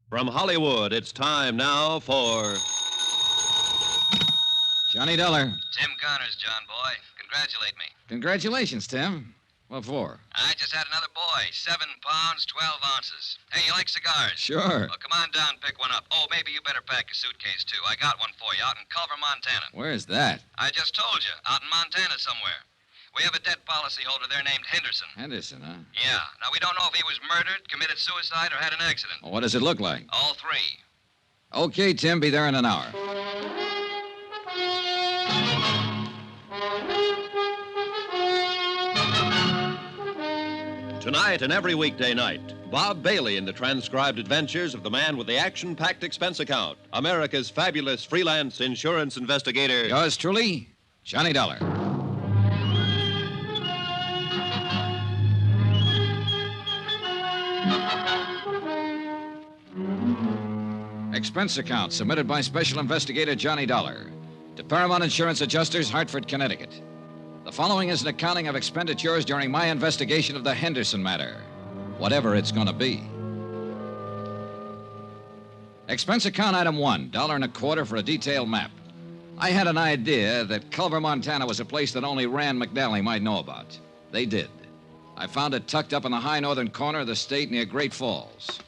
From Hollywood, it's time now for... Johnny Dollar. Tim Connors, John boy. Congratulate me. Congratulations, Tim. What for? I just had another boy. 7 pounds, 12 ounces. Hey, you like cigars? Sure. Well, come on down and pick one up. Oh, maybe you better pack a suitcase, too. I got one for you out in Culver, Montana. Where's that? I just told you. Out in Montana somewhere. We have a debt policyholder there named Henderson. Henderson, huh? Yeah. Now, we don't know if he was murdered, committed suicide, or had an accident. Well, what does it look like? All three. Okay, Tim, be there in an hour. Tonight and every weekday night, Bob Bailey in the transcribed adventures of the man with the action-packed expense account, America's fabulous freelance insurance investigator. Yours truly, Johnny Dollar. Expense account submitted by Special Investigator Johnny Dollar to Paramount Insurance Adjusters, Hartford, Connecticut. The following is an accounting of expenditures during my investigation of the Henderson matter, whatever it's going to be. Expense account item 1, $1.25 for a detailed map. I had an idea that Culver, Montana was a place that only Rand McNally might know about. They did. I found it tucked up in the high northern corner of the state near Great Falls.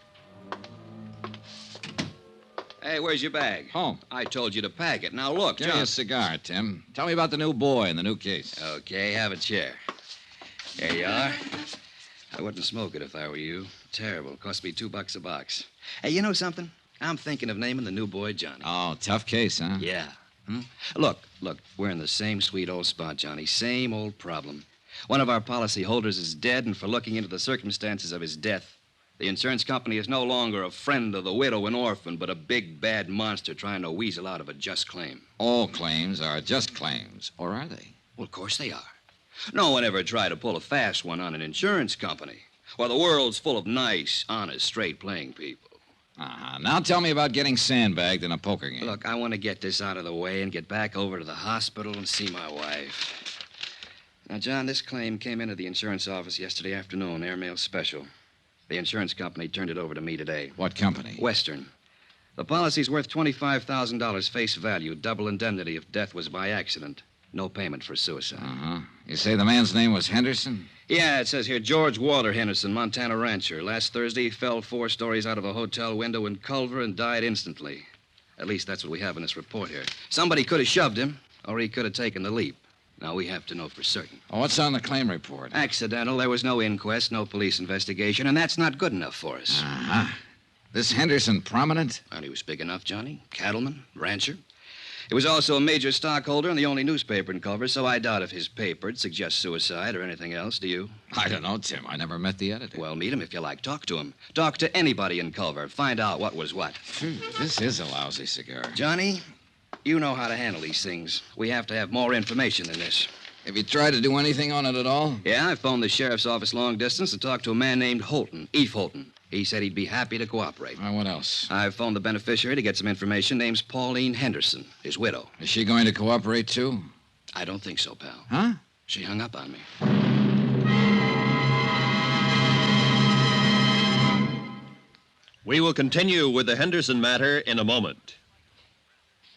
Hey, where's your bag? Home. I told you to pack it. Now, look, Give me a cigar, Tim. Tell me about the new boy in the new case. Okay, have a chair. There you are. I wouldn't smoke it if I were you. Terrible. Cost me $2 a box. Hey, you know something? I'm thinking of naming the new boy Johnny. Oh, tough case, huh? Yeah. Look, we're in the same sweet old spot, Johnny. Same old problem. One of our policy holders is dead, and for looking into the circumstances of his death, the insurance company is no longer a friend of the widow and orphan, but a big, bad monster trying to weasel out of a just claim. All claims are just claims, or are they? Well, of course they are. No one ever tried to pull a fast one on an insurance company. Well, the world's full of nice, honest, straight-playing people. Now tell me about getting sandbagged in a poker game. Look, I want to get this out of the way and get back over to the hospital and see my wife. Now, John, this claim came into the insurance office yesterday afternoon, airmail special. The insurance company turned it over to me today. What company? Western. The policy's worth $25,000 face value, double indemnity if death was by accident. No payment for suicide. You say the man's name was Henderson? Yeah, it says here, George Walter Henderson, Montana rancher. Last Thursday, he fell 4 stories out of a hotel window in Culver and died instantly. At least that's what we have in this report here. Somebody could have shoved him, or he could have taken the leap. Now, we have to know for certain. What's on the claim report? Accidental. There was no inquest, no police investigation, and that's not good enough for us. This Henderson prominent? Well, he was big enough, Johnny. Cattleman, rancher. He was also a major stockholder in the only newspaper in Culver, so I doubt if his paper'd suggest suicide or anything else, do you? I don't know, Tim. I never met the editor. Well, meet him if you like. Talk to him. Talk to anybody in Culver. Find out what was what. This is a lousy cigar. Johnny, you know how to handle these things. We have to have more information than this. Have you tried to do anything on it at all? Yeah, I phoned the sheriff's office long distance to talk to a man named Holton, Eve Holton. He said he'd be happy to cooperate. What else? I phoned the beneficiary to get some information. Name's Pauline Henderson, his widow. Is she going to cooperate, too? I don't think so, pal. Huh? She hung up on me. We will continue with the Henderson matter in a moment.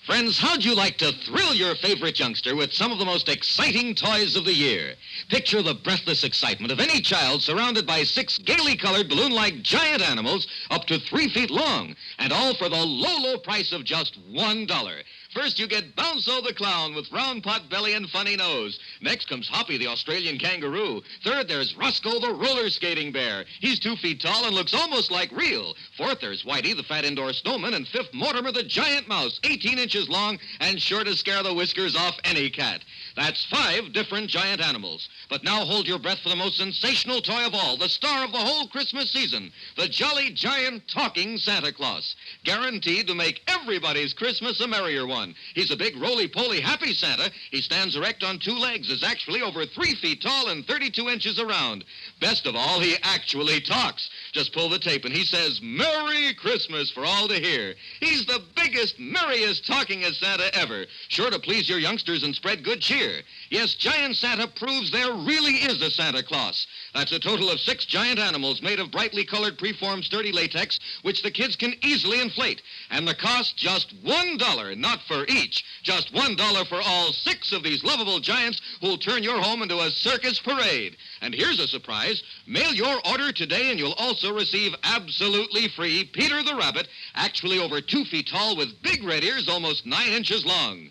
Friends, how'd you like to thrill your favorite youngster with some of the most exciting toys of the year? Picture the breathless excitement of any child surrounded by 6 gaily colored balloon-like giant animals up to 3 feet long, and all for the low, low price of just $1. First, you get Bounzo the clown with round pot belly and funny nose. Next comes Hoppy the Australian kangaroo. Third, there's Roscoe the roller skating bear. He's 2 feet tall and looks almost like real. Fourth, there's Whitey the fat indoor snowman. And fifth, Mortimer the giant mouse, 18 inches long and sure to scare the whiskers off any cat. That's 5 different giant animals. But now hold your breath for the most sensational toy of all, the star of the whole Christmas season, the jolly giant talking Santa Claus, guaranteed to make everybody's Christmas a merrier one. on. He's a big, roly-poly, happy Santa. He stands erect on 2 legs, is actually over 3 feet tall and 32 inches around. Best of all, he actually talks. Just pull the tape and he says, Merry Christmas for all to hear. He's the biggest, merriest, talkingest Santa ever. Sure to please your youngsters and spread good cheer. Yes, Giant Santa proves there really is a Santa Claus. That's a total of 6 giant animals made of brightly colored preformed sturdy latex, which the kids can easily inflate. And the cost, just $1, not for each. Just $1 for all 6 of these lovable giants who'll turn your home into a circus parade. And here's a surprise. Mail your order today and you'll also receive absolutely free Peter the Rabbit, actually over 2 feet tall with big red ears almost 9 inches long.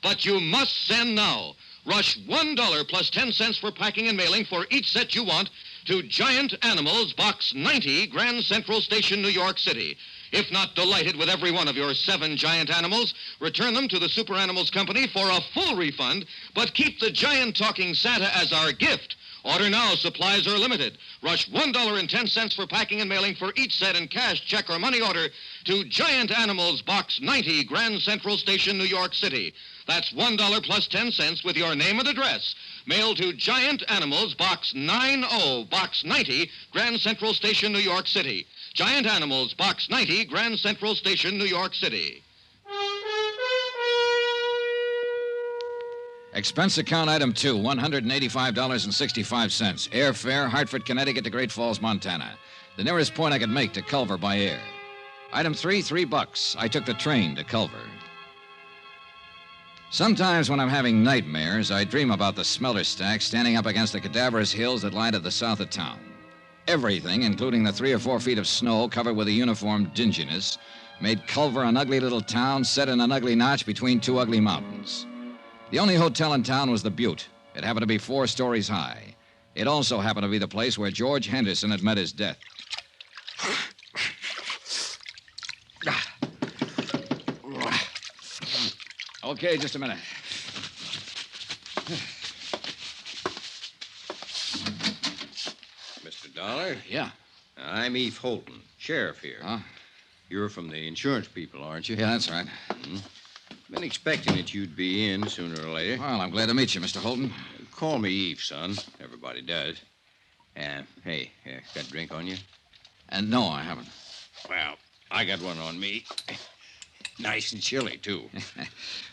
But you must send now. Rush $1 plus 10 cents for packing and mailing for each set you want to Giant Animals, Box 90, Grand Central Station, New York City. If not delighted with every one of your 7 giant animals, return them to the Super Animals Company for a full refund, but keep the giant talking Santa as our gift. Order now. Supplies are limited. Rush $1.10 for packing and mailing for each set in cash, check, or money order to Giant Animals, Box 90, Grand Central Station, New York City. That's $1 plus 10 cents with your name and address. Mail to Giant Animals, Box 90, Box 90, Grand Central Station, New York City. Giant Animals, Box 90, Grand Central Station, New York City. Expense account item 2, $185.65. Airfare, Hartford, Connecticut to Great Falls, Montana. The nearest point I could make to Culver by air. Item 3, $3. I took the train to Culver. Sometimes when I'm having nightmares, I dream about the smelter stack standing up against the cadaverous hills that lie to the south of town. Everything, including the 3 or 4 feet of snow covered with a uniform dinginess, made Culver an ugly little town set in an ugly notch between 2 ugly mountains. The only hotel in town was the Butte. It happened to be 4 stories high. It also happened to be the place where George Henderson had met his death. Okay, just a minute. Mr. Dollar? Yeah. I'm Eve Holton, sheriff here. Huh? You're from the insurance people, aren't you? Yeah, that's right. Been expecting that you'd be in sooner or later. Well, I'm glad to meet you, Mr. Holton. Call me Eve, son. Everybody does. Hey, got a drink on you? And no, I haven't. Well, I got one on me. Nice and chilly, too.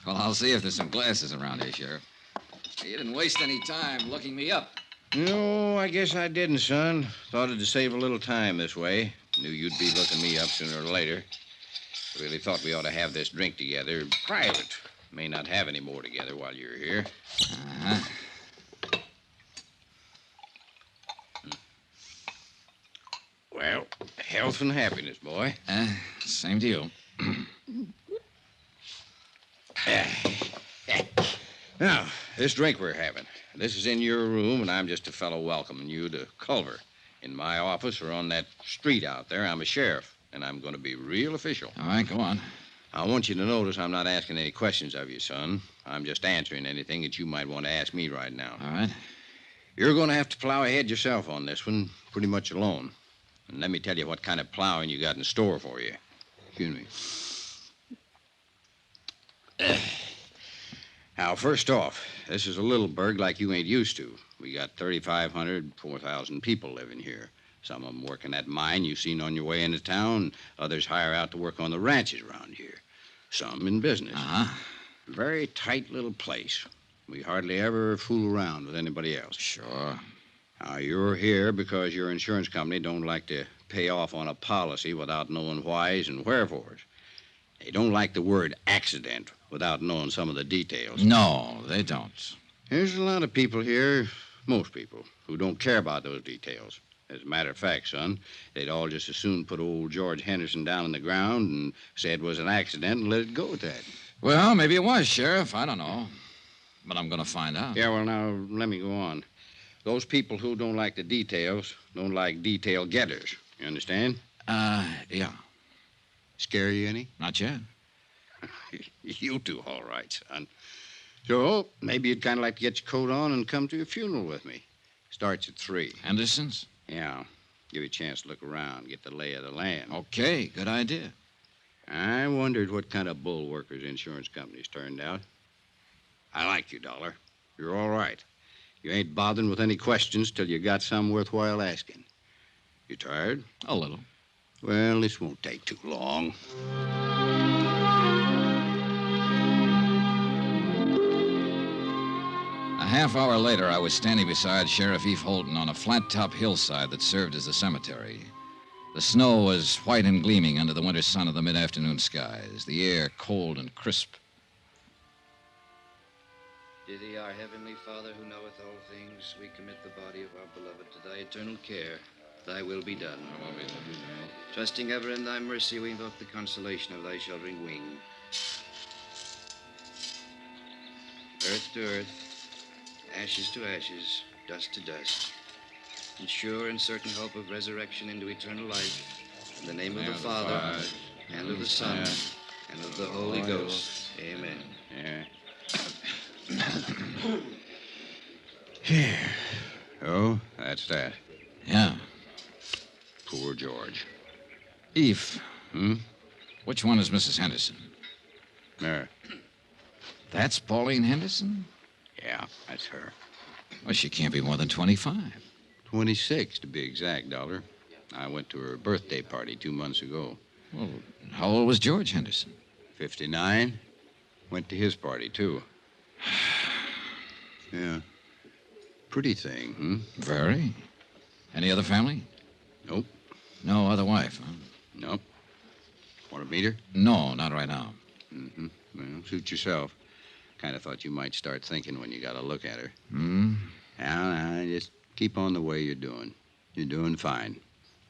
Well, I'll see if there's some glasses around here, Sheriff. You didn't waste any time looking me up. No, I guess I didn't, son. Thought it'd save a little time this way. Knew you'd be looking me up sooner or later. Really thought we ought to have this drink together, private. May not have any more together while you're here. Uh-huh. Well, health and happiness, boy. Same to you. Now, this drink we're having, this is in your room, and I'm just a fellow welcoming you to Culver. In my office or on that street out there, I'm a sheriff, and I'm going to be real official. All right, go on. I want you to notice I'm not asking any questions of you, son. I'm just answering anything that you might want to ask me right now. All right. You're going to have to plow ahead yourself on this one, pretty much alone. And let me tell you what kind of plowing you got in store for you. Excuse me. Now, first off, this is a little burg like you ain't used to. We got 3,500, 4,000 people living here. Some of them working that mine you've seen on your way into town. Others hire out to work on the ranches around here. Some in business. Uh-huh. Very tight little place. We hardly ever fool around with anybody else. Sure. Now, you're here because your insurance company don't like to pay off on a policy without knowing whys and wherefores. They don't like the word accident without knowing some of the details. No, they don't. There's a lot of people here, most people, who don't care about those details. As a matter of fact, son, they'd all just as soon put old George Henderson down on the ground and say it was an accident and let it go at that. Well, maybe it was, Sheriff. I don't know. But I'm going to find out. Yeah, well, now, let me go on. Those people who don't like the details don't like detail getters. You understand? Yeah. Scare you any? Not yet. You do all right, son. So, maybe you'd kind of like to get your coat on and come to a funeral with me. Starts at 3. Henderson's? Yeah. Give you a chance to look around, get the lay of the land. Okay, good idea. I wondered what kind of bull workers insurance companies turned out. I like you, Dollar. You're all right. You ain't bothering with any questions till you got some worthwhile asking. You tired? A little. Well, this won't take too long. A half hour later, I was standing beside Sheriff Eve Holden on a flat-top hillside that served as a cemetery. The snow was white and gleaming under the winter sun of the mid-afternoon skies, the air cold and crisp. To thee, our heavenly Father, who knoweth all things, we commit the body of our beloved to thy eternal care. Thy will be done. Trusting ever in thy mercy, we invoke the consolation of thy sheltering wing. Earth to earth, ashes to ashes, dust to dust. In sure and certain hope of resurrection into eternal life, in the name of the Father, and of the Son, and of the Holy Ghost. Amen. Yeah. Oh, that's that. Yeah. Poor George. Eve. Hmm? Which one is Mrs. Henderson? There. That's Pauline Henderson? Yeah, that's her. Well, she can't be more than 25. 26, to be exact, Dollar. I went to her birthday party 2 months ago. Well, how old was George Henderson? 59. Went to his party, too. Yeah. Pretty thing, hmm? Very. Any other family? Nope. No other wife, huh? Nope. Want to meet her? No, not right now. Mm-hmm. Well, suit yourself. Kind of thought you might start thinking when you got a look at her. Hmm? Now, just keep on the way you're doing. You're doing fine.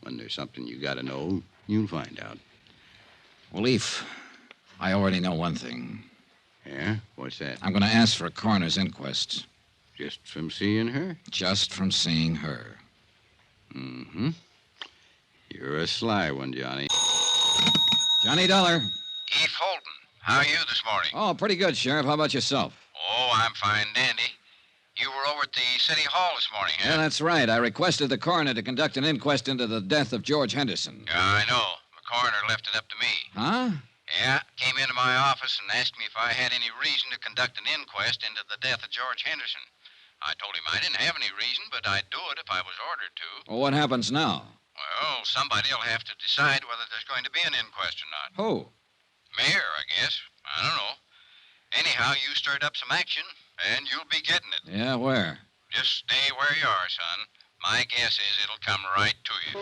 When there's something you got to know, you'll find out. Well, Eve, I already know one thing. Yeah? What's that? I'm going to ask for a coroner's inquest. Just from seeing her? Just from seeing her. Mm-hmm. You're a sly one, Johnny. Johnny Dollar. Eve Holden, how are you this morning? Oh, pretty good, Sheriff. How about yourself? Oh, I'm fine, dandy. You were over at the city hall this morning, huh? Yeah, that's right. I requested the coroner to conduct an inquest into the death of George Henderson. Yeah, I know. The coroner left it up to me. Huh? Yeah, came into my office and asked me if I had any reason to conduct an inquest into the death of George Henderson. I told him I didn't have any reason, but I'd do it if I was ordered to. Well, what happens now? Well, somebody will have to decide whether there's going to be an inquest or not. Who? Mayor, I guess. I don't know. Anyhow, you stirred up some action, and you'll be getting it. Yeah, where? Just stay where you are, son. My guess is it'll come right to you.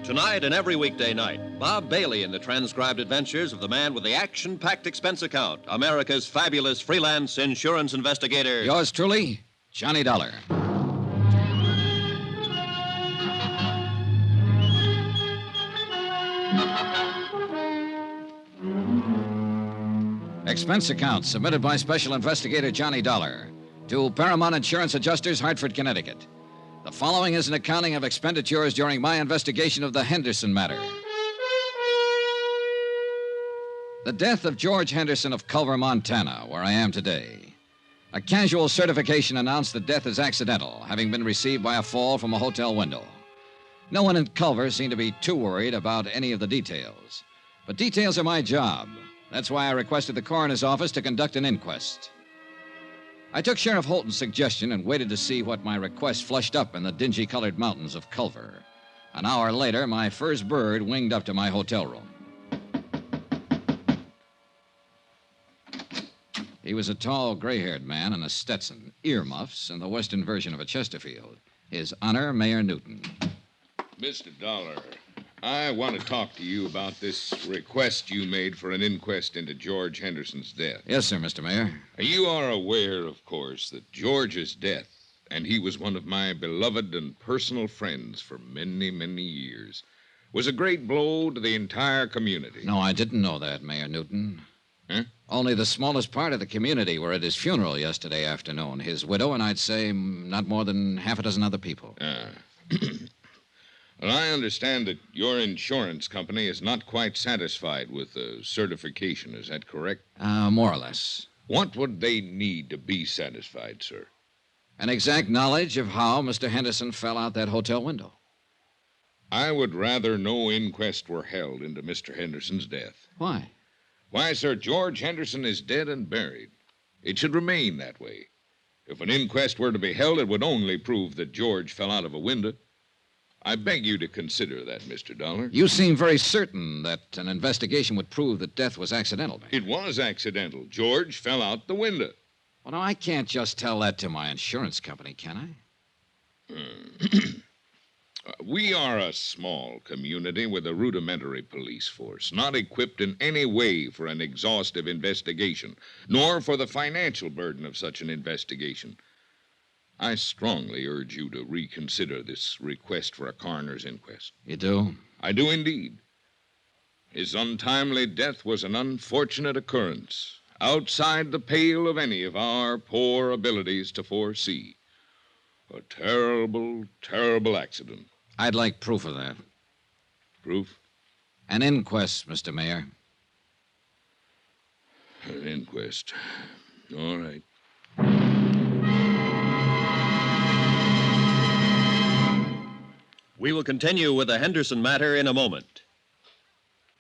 Tonight and every weekday night, Bob Bailey in the transcribed adventures of the man with the action-packed expense account, America's fabulous freelance insurance investigator. Yours truly, Johnny Dollar. Expense account submitted by Special Investigator Johnny Dollar to Paramount Insurance Adjusters, Hartford, Connecticut. The following is an accounting of expenditures during my investigation of the Henderson matter. The death of George Henderson of Culver, Montana, where I am today. A casual certification announced that death is accidental, having been received by a fall from a hotel window. No one in Culver seemed to be too worried about any of the details. But details are my job. That's why I requested the coroner's office to conduct an inquest. I took Sheriff Holton's suggestion and waited to see what my request flushed up in the dingy-colored mountains of Culver. An hour later, my first bird winged up to my hotel room. He was a tall, gray-haired man in a Stetson, earmuffs, and the western version of a Chesterfield. His Honor, Mayor Newton. Mr. Dollar, I want to talk to you about this request you made for an inquest into George Henderson's death. Yes, sir, Mr. Mayor. You are aware, of course, that George's death, and he was one of my beloved and personal friends for many, many years, was a great blow to the entire community. No, I didn't know that, Mayor Newton. Huh? Only the smallest part of the community were at his funeral yesterday afternoon. His widow and I'd say not more than half a dozen other people. Well, I understand that your insurance company is not quite satisfied with the certification. Is that correct? More or less. What would they need to be satisfied, sir? An exact knowledge of how Mr. Henderson fell out that hotel window. I would rather no inquest were held into Mr. Henderson's death. Why? Why, sir, George Henderson is dead and buried. It should remain that way. If an inquest were to be held, it would only prove that George fell out of a window. I beg you to consider that, Mr. Dollar. You seem very certain that an investigation would prove that death was accidental, Mayor. It was accidental. George fell out the window. Well, now, I can't just tell that to my insurance company, can I? We are a small community with a rudimentary police force, not equipped in any way for an exhaustive investigation, nor for the financial burden of such an investigation. I strongly urge you to reconsider this request for a coroner's inquest. You do? I do indeed. His untimely death was an unfortunate occurrence, outside the pale of any of our poor abilities to foresee. A terrible, terrible accident. I'd like proof of that. Proof? An inquest, Mr. Mayor. An inquest. All right. We will continue with the Henderson matter in a moment.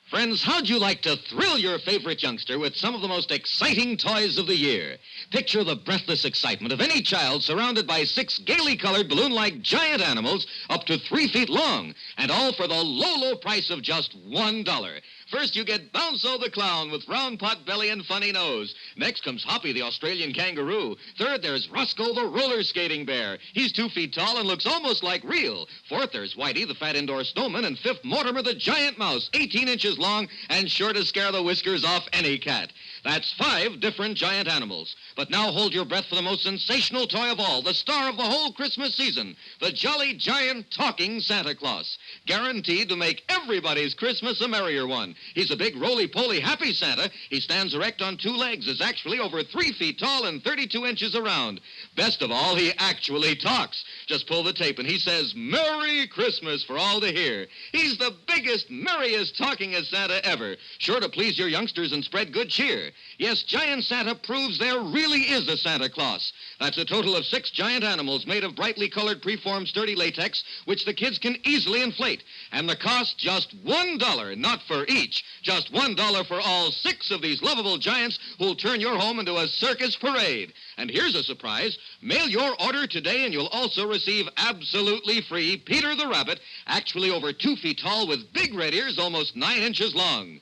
Friends, how'd you like to thrill your favorite youngster with some of the most exciting toys of the year? Picture the breathless excitement of any child surrounded by 6 gaily colored balloon-like giant animals up to 3 feet long, and all for the low, low price of just $1. First, you get Bounzo the clown with round pot belly and funny nose. Next comes Hoppy the Australian kangaroo. Third, there's Roscoe the roller skating bear. He's 2 feet tall and looks almost like real. Fourth, there's Whitey the fat indoor snowman. And fifth, Mortimer the giant mouse, 18 inches long and sure to scare the whiskers off any cat. That's 5 different giant animals. But now hold your breath for the most sensational toy of all, the star of the whole Christmas season, the jolly giant talking Santa Claus. Guaranteed to make everybody's Christmas a merrier one. He's a big, roly-poly, happy Santa. He stands erect on 2 legs, is actually over 3 feet tall and 32 inches around. Best of all, he actually talks. Just pull the tape and he says, Merry Christmas for all to hear. He's the biggest, merriest, talkingest Santa ever. Sure to please your youngsters and spread good cheer. Yes, Giant Santa proves there really is a Santa Claus. That's a total of 6 giant animals made of brightly colored preformed sturdy latex, which the kids can easily inflate. And the cost just $1, not for each. Just $1 for all 6 of these lovable giants who'll turn your home into a circus parade. And here's a surprise. Mail your order today and you'll also receive absolutely free Peter the Rabbit, actually over 2 feet tall with big red ears almost 9 inches long.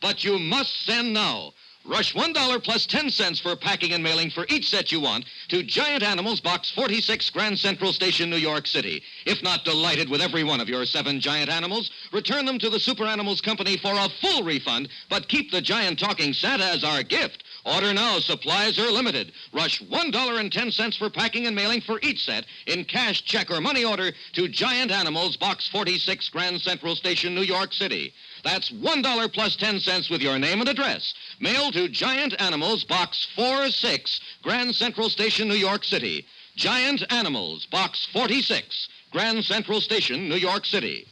But you must send now. Rush $1 plus 10 cents for packing and mailing for each set you want to Giant Animals, Box 46, Grand Central Station, New York City. If not delighted with every one of your 7 giant animals, return them to the Super Animals Company for a full refund, but keep the giant talking Santa as our gift. Order now. Supplies are limited. Rush $1.10 for packing and mailing for each set in cash, check, or money order to Giant Animals, Box 46, Grand Central Station, New York City. That's $1 plus 10 cents with your name and address. Mail to Giant Animals, Box 46, Grand Central Station, New York City. Giant Animals, Box 46, Grand Central Station, New York City.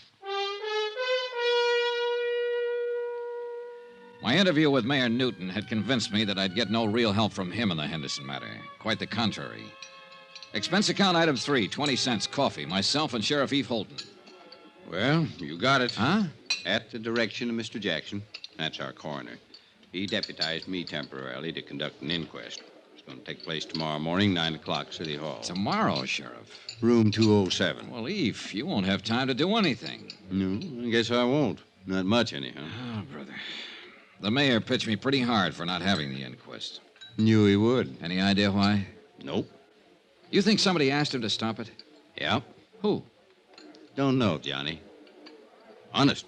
My interview with Mayor Newton had convinced me that I'd get no real help from him in the Henderson matter. Quite the contrary. Expense account item 3, 20 cents, coffee. Myself and Sheriff Eve Holton. Well, you got it. Huh? At the direction of Mr. Jackson. That's our coroner. He deputized me temporarily to conduct an inquest. It's going to take place tomorrow morning, 9 o'clock, City Hall. Tomorrow, Sheriff. Room 207. Well, Eve, you won't have time to do anything. No, I guess I won't. Not much, anyhow. Oh, brother. The mayor pitched me pretty hard for not having the inquest. Knew he would. Any idea why? Nope. You think somebody asked him to stop it? Yeah? Who? Don't know, Johnny. Honest.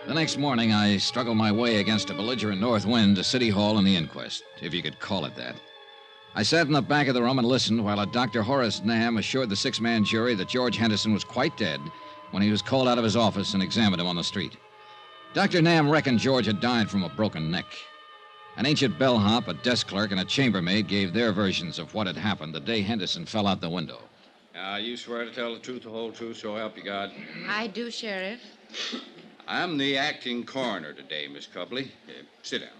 The next morning, I struggled my way against a belligerent north wind to City Hall and the inquest, if you could call it that. I sat in the back of the room and listened while a Dr. Horace Nam assured the 6-man jury that George Henderson was quite dead when he was called out of his office and examined him on the street. Dr. Nam reckoned George had died from a broken neck. An ancient bellhop, a desk clerk, and a chambermaid gave their versions of what had happened the day Henderson fell out the window. You swear to tell the truth, the whole truth, so help you God? I do, Sheriff. I'm the acting coroner today, Miss Copley. Sit down.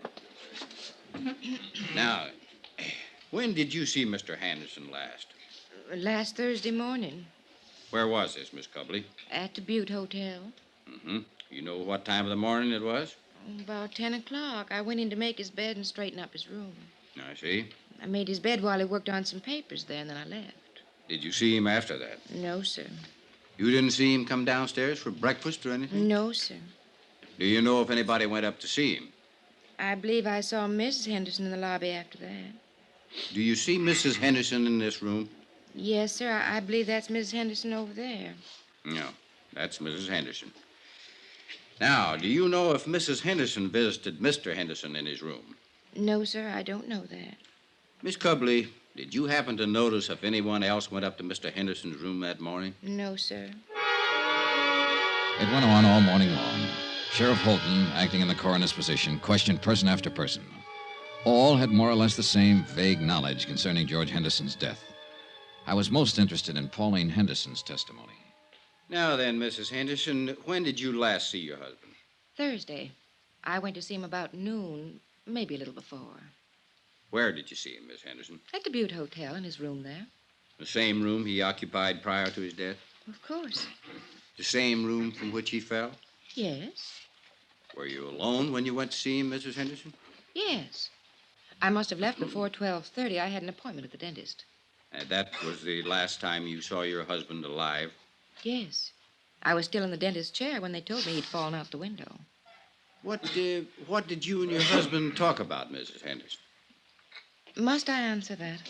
Now, when did you see Mr. Henderson last? Last Thursday morning Where was this, Miss Cubley? at the Butte Hotel. Mm-hmm. You know what time of the morning it was? About 10 o'clock. I went in to make his bed and straighten up his room. I see. I made his bed while he worked on some papers there, and then I left. Did you see him after that? No, sir. You didn't see him come downstairs for breakfast or anything? No, sir. Do you know if anybody went up to see him? I believe I saw Mrs. Henderson in the lobby after that. Do you see Mrs. Henderson in this room? Yes, sir. I believe that's Mrs. Henderson over there. No, that's Mrs. Henderson. Now, do you know if Mrs. Henderson visited Mr. Henderson in his room? No, sir. I don't know that. Miss Cubley, did you happen to notice if anyone else went up to Mr. Henderson's room that morning? No, sir. It went on all morning long. Sheriff Holton, acting in the coroner's position, questioned person after person. All had more or less the same vague knowledge concerning George Henderson's death. I was most interested in Pauline Henderson's testimony. Now then, Mrs. Henderson, when did you last see your husband? Thursday. I went to see him about noon, maybe a little before. Where did you see him, Miss Henderson? At the Butte Hotel, in his room there. The same room he occupied prior to his death? Of course. The same room from which he fell? Yes. Were you alone when you went to see him, Mrs. Henderson? Yes. I must have left before 12:30. I had an appointment at the dentist. And that was the last time you saw your husband alive? Yes. I was still in the dentist's chair when they told me he'd fallen out the window. What did you and your husband talk about, Mrs. Henderson? Must I answer that?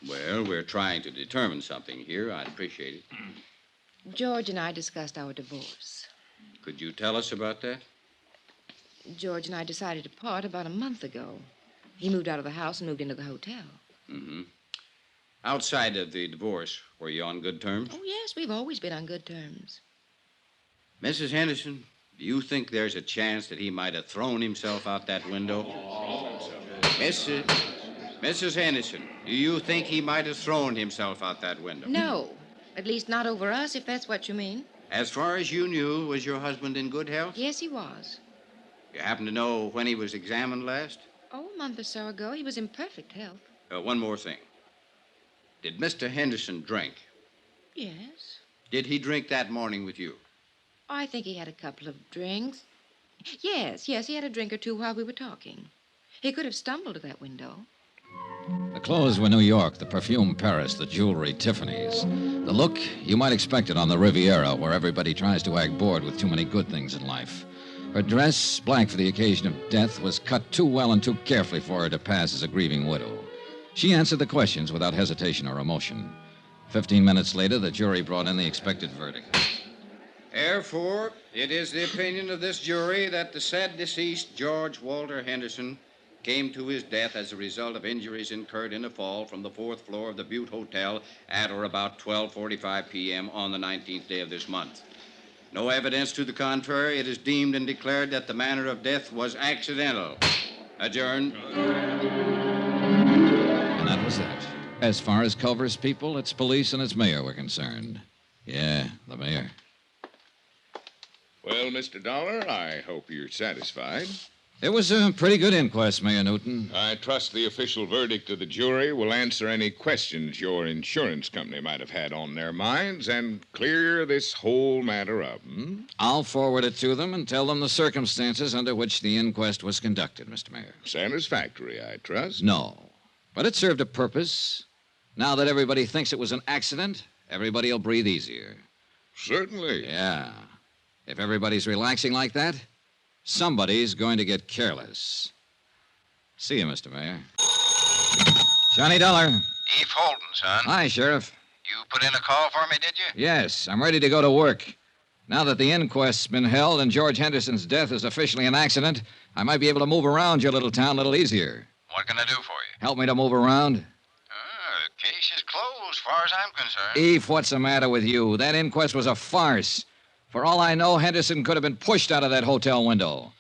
Well, we're trying to determine something here. I'd appreciate it. George and I discussed our divorce. Could you tell us about that? George and I decided to part about a month ago. He moved out of the house and moved into the hotel. Mm-hmm. Outside of the divorce, were you on good terms? Oh, yes, we've always been on good terms. Mrs. Henderson, do you think there's a chance that he might have thrown himself out that window? Mrs. Henderson, do you think he might have thrown himself out that window? No. At least not over us, if that's what you mean. As far as you knew, was your husband in good health? Yes, he was. You happen to know when he was examined last? Oh, a month or so ago. He was in perfect health. One more thing. Did Mr. Henderson drink? Yes. Did he drink that morning with you? I think he had a couple of drinks. Yes, he had a drink or two while we were talking. He could have stumbled to that window. The clothes were New York, the perfume Paris, the jewelry Tiffany's. The look, you might expect it on the Riviera, where everybody tries to act bored with too many good things in life. Her dress, black for the occasion of death, was cut too well and too carefully for her to pass as a grieving widow. She answered the questions without hesitation or emotion. 15 minutes later, the jury brought in the expected verdict. Therefore, it is the opinion of this jury that the said deceased, George Walter Henderson, came to his death as a result of injuries incurred in a fall from the 4th floor of the Butte Hotel at or about 12:45 p.m. on the 19th day of this month. No evidence to the contrary, it is deemed and declared that the manner of death was accidental. Adjourned. And that was that. As far as Culver's people, its police, and its mayor were concerned. Yeah, the mayor. Well, Mr. Dollar, I hope you're satisfied. It was a pretty good inquest, Mayor Newton. I trust the official verdict of the jury will answer any questions your insurance company might have had on their minds and clear this whole matter up. I'll forward it to them and tell them the circumstances under which the inquest was conducted, Mr. Mayor. Satisfactory, I trust. No, but it served a purpose. Now that everybody thinks it was an accident, everybody will breathe easier. Certainly. Yeah. If everybody's relaxing like that, somebody's going to get careless. See you, Mr. Mayor. Johnny Dollar. Eve Holden, son. Hi, Sheriff. You put in a call for me, did you? Yes, I'm ready to go to work. Now that the inquest's been held and George Henderson's death is officially an accident, I might be able to move around your little town a little easier. What can I do for you? Help me to move around? The case is closed, as far as I'm concerned. Eve, what's the matter with you? That inquest was a farce. For all I know, Henderson could have been pushed out of that hotel window.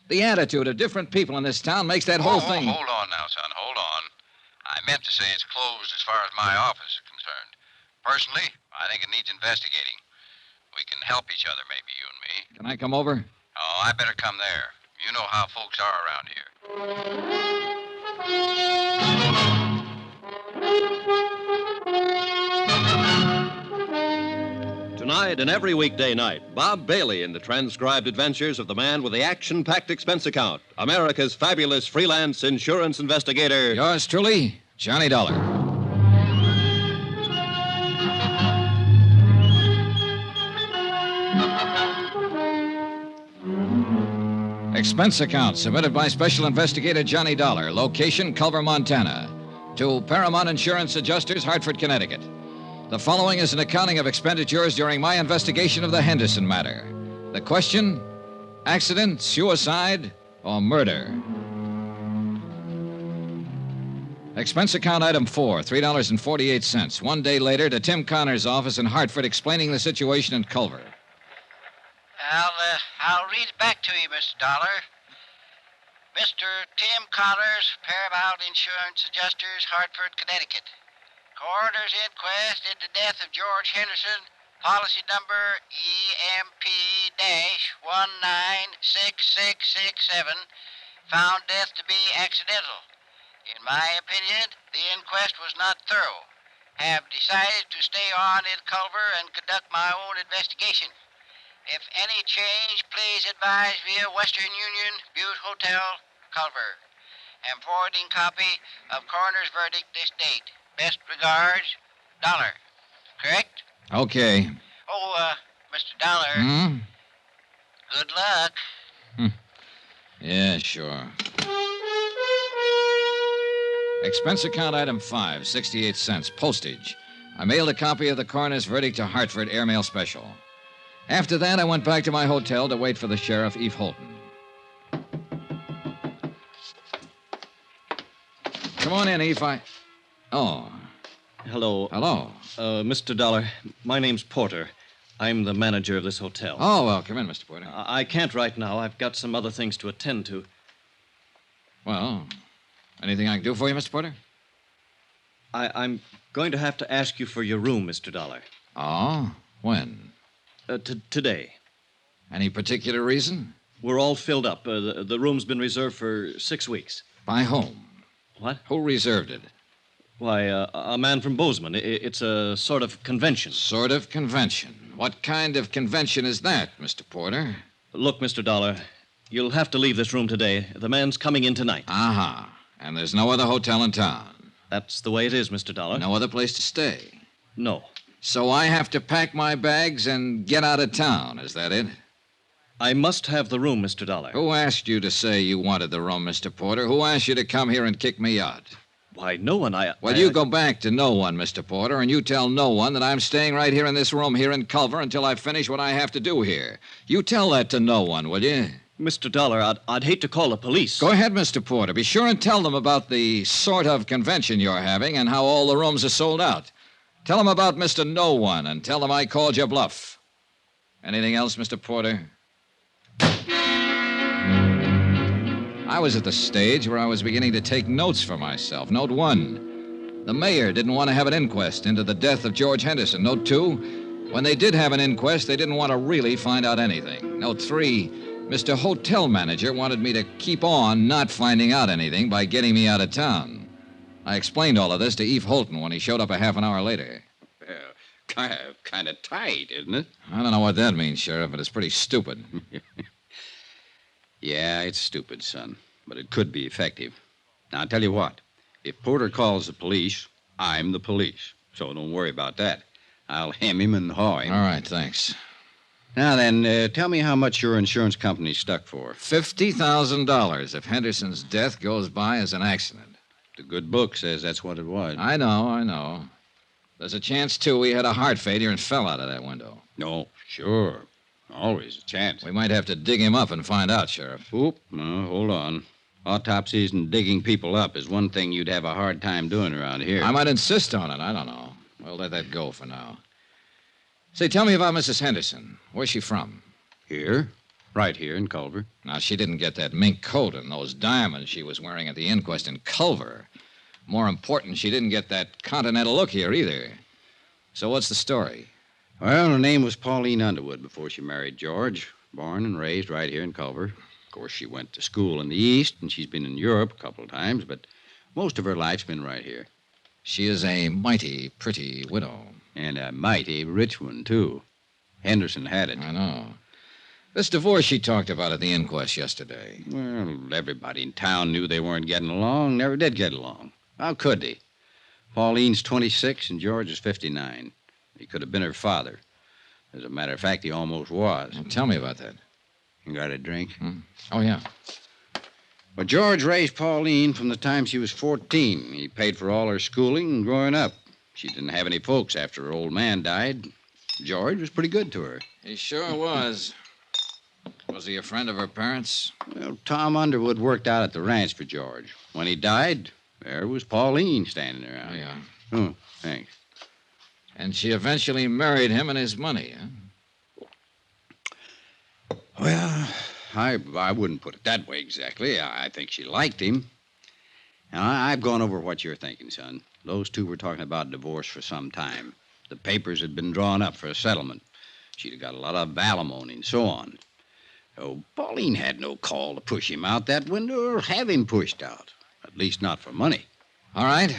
The attitude of different people in this town makes that whole thing... Hold on now, son. Hold on. I meant to say it's closed as far as my office is concerned. Personally, I think it needs investigating. We can help each other, maybe, you and me. Can I come over? Oh, I better come there. You know how folks are around here. tonight and every weekday night, Bob Bailey in the transcribed adventures of the man with the action-packed expense account, America's fabulous freelance insurance investigator. Yours truly, Johnny Dollar. Expense account submitted by Special Investigator Johnny Dollar. Location, Culver, Montana. To Paramount Insurance Adjusters, Hartford, Connecticut. The following is an accounting of expenditures during my investigation of the Henderson matter. The question, accident, suicide, or murder? Expense account item 4, $3.48. 1 day later to Tim Connor's office in Hartford explaining the situation in Culver. I'll read it back to you, Mr. Dollar. Mr. Tim Connors, Paramount Insurance Adjusters, Hartford, Connecticut. Coroner's inquest into death of George Henderson, policy number EMP-196667, found death to be accidental. In my opinion, the inquest was not thorough. Have decided to stay on in Culver and conduct my own investigation. If any change, please advise via Western Union, Butte Hotel, Culver. Am forwarding copy of coroner's verdict this date. Best regards, Dollar. Correct? Okay. Oh, Mr. Dollar. Good luck. Yeah, sure. Expense account item 5, 68 cents, postage. I mailed a copy of the coroner's verdict to Hartford, airmail special. After that, I went back to my hotel to wait for the sheriff, Eve Holton. Come on in, Eve. Oh. Hello. Hello. Mr. Dollar, my name's Porter. I'm the manager of this hotel. Oh, well, come in, Mr. Porter. I can't right now. I've got some other things to attend to. Well, anything I can do for you, Mr. Porter? I'm going to have to ask you for your room, Mr. Dollar. Oh? When? Today. Any particular reason? We're all filled up. The room's been reserved for 6 weeks. By whom? What? Who reserved it? Why, a man from Bozeman. It's a sort of convention. Sort of convention? What kind of convention is that, Mr. Porter? Look, Mr. Dollar, you'll have to leave this room today. The man's coming in tonight. Uh-huh. And there's no other hotel in town? That's the way it is, Mr. Dollar. No other place to stay? No. So I have to pack my bags and get out of town, is that it? I must have the room, Mr. Dollar. Who asked you to say you wanted the room, Mr. Porter? Who asked you to come here and kick me out? Why, no one. Well, you go back to no one, Mr. Porter, and you tell no one that I'm staying right here in this room here in Culver until I finish what I have to do here. You tell that to no one, will you? Mr. Dollar, I'd hate to call the police. Go ahead, Mr. Porter. Be sure and tell them about the sort of convention you're having and how all the rooms are sold out. Tell them about Mr. No One and tell them I called your bluff. Anything else, Mr. Porter? I was at the stage where I was beginning to take notes for myself. Note 1, the mayor didn't want to have an inquest into the death of George Henderson. Note 2, when they did have an inquest, they didn't want to really find out anything. Note 3, Mr. Hotel Manager wanted me to keep on not finding out anything by getting me out of town. I explained all of this to Eve Holton when he showed up a half an hour later. Kind of tight, isn't it? I don't know what that means, Sheriff, but it's pretty stupid. Yeah, it's stupid, son, but it could be effective. Now, I'll tell you what. If Porter calls the police, I'm the police, so don't worry about that. I'll hem him and haw him. All right, thanks. Now then, tell me how much your insurance company's stuck for. $50,000 if Henderson's death goes by as an accident. The good book says that's what it was. I know. There's a chance, too, he had a heart failure and fell out of that window. No, sure. Always a chance. We might have to dig him up and find out, Sheriff. Oop, no, hold on. Autopsies and digging people up is one thing you'd have a hard time doing around here. I might insist on it. I don't know. We'll let that go for now. Say, tell me about Mrs. Henderson. Where's she from? Here. Right here in Culver. Now, she didn't get that mink coat and those diamonds she was wearing at the inquest in Culver. More important, she didn't get that continental look here either. So what's the story? Well, her name was Pauline Underwood before she married George. Born and raised right here in Culver. Of course, she went to school in the East, and she's been in Europe a couple of times, but most of her life's been right here. She is a mighty pretty widow. And a mighty rich one, too. Henderson had it. I know. This divorce she talked about at the inquest yesterday. Well, everybody in town knew they weren't getting along, never did get along. How could they? Pauline's 26 and George is 59. He could have been her father. As a matter of fact, he almost was. Well, tell me about that. You got a drink? Oh, yeah. Well, George raised Pauline from the time she was 14. He paid for all her schooling and growing up. She didn't have any folks after her old man died. George was pretty good to her. He sure was. Was he a friend of her parents? Well, Tom Underwood worked out at the ranch for George. When he died, there was Pauline standing around. Oh, yeah. Oh, thanks. And she eventually married him and his money, huh? Well, I wouldn't put it that way exactly. I think she liked him. Now, I've gone over what you're thinking, son. Those two were talking about divorce for some time. The papers had been drawn up for a settlement. She'd have got a lot of alimony and so on. Oh, Pauline had no call to push him out that window or have him pushed out. At least not for money. All right.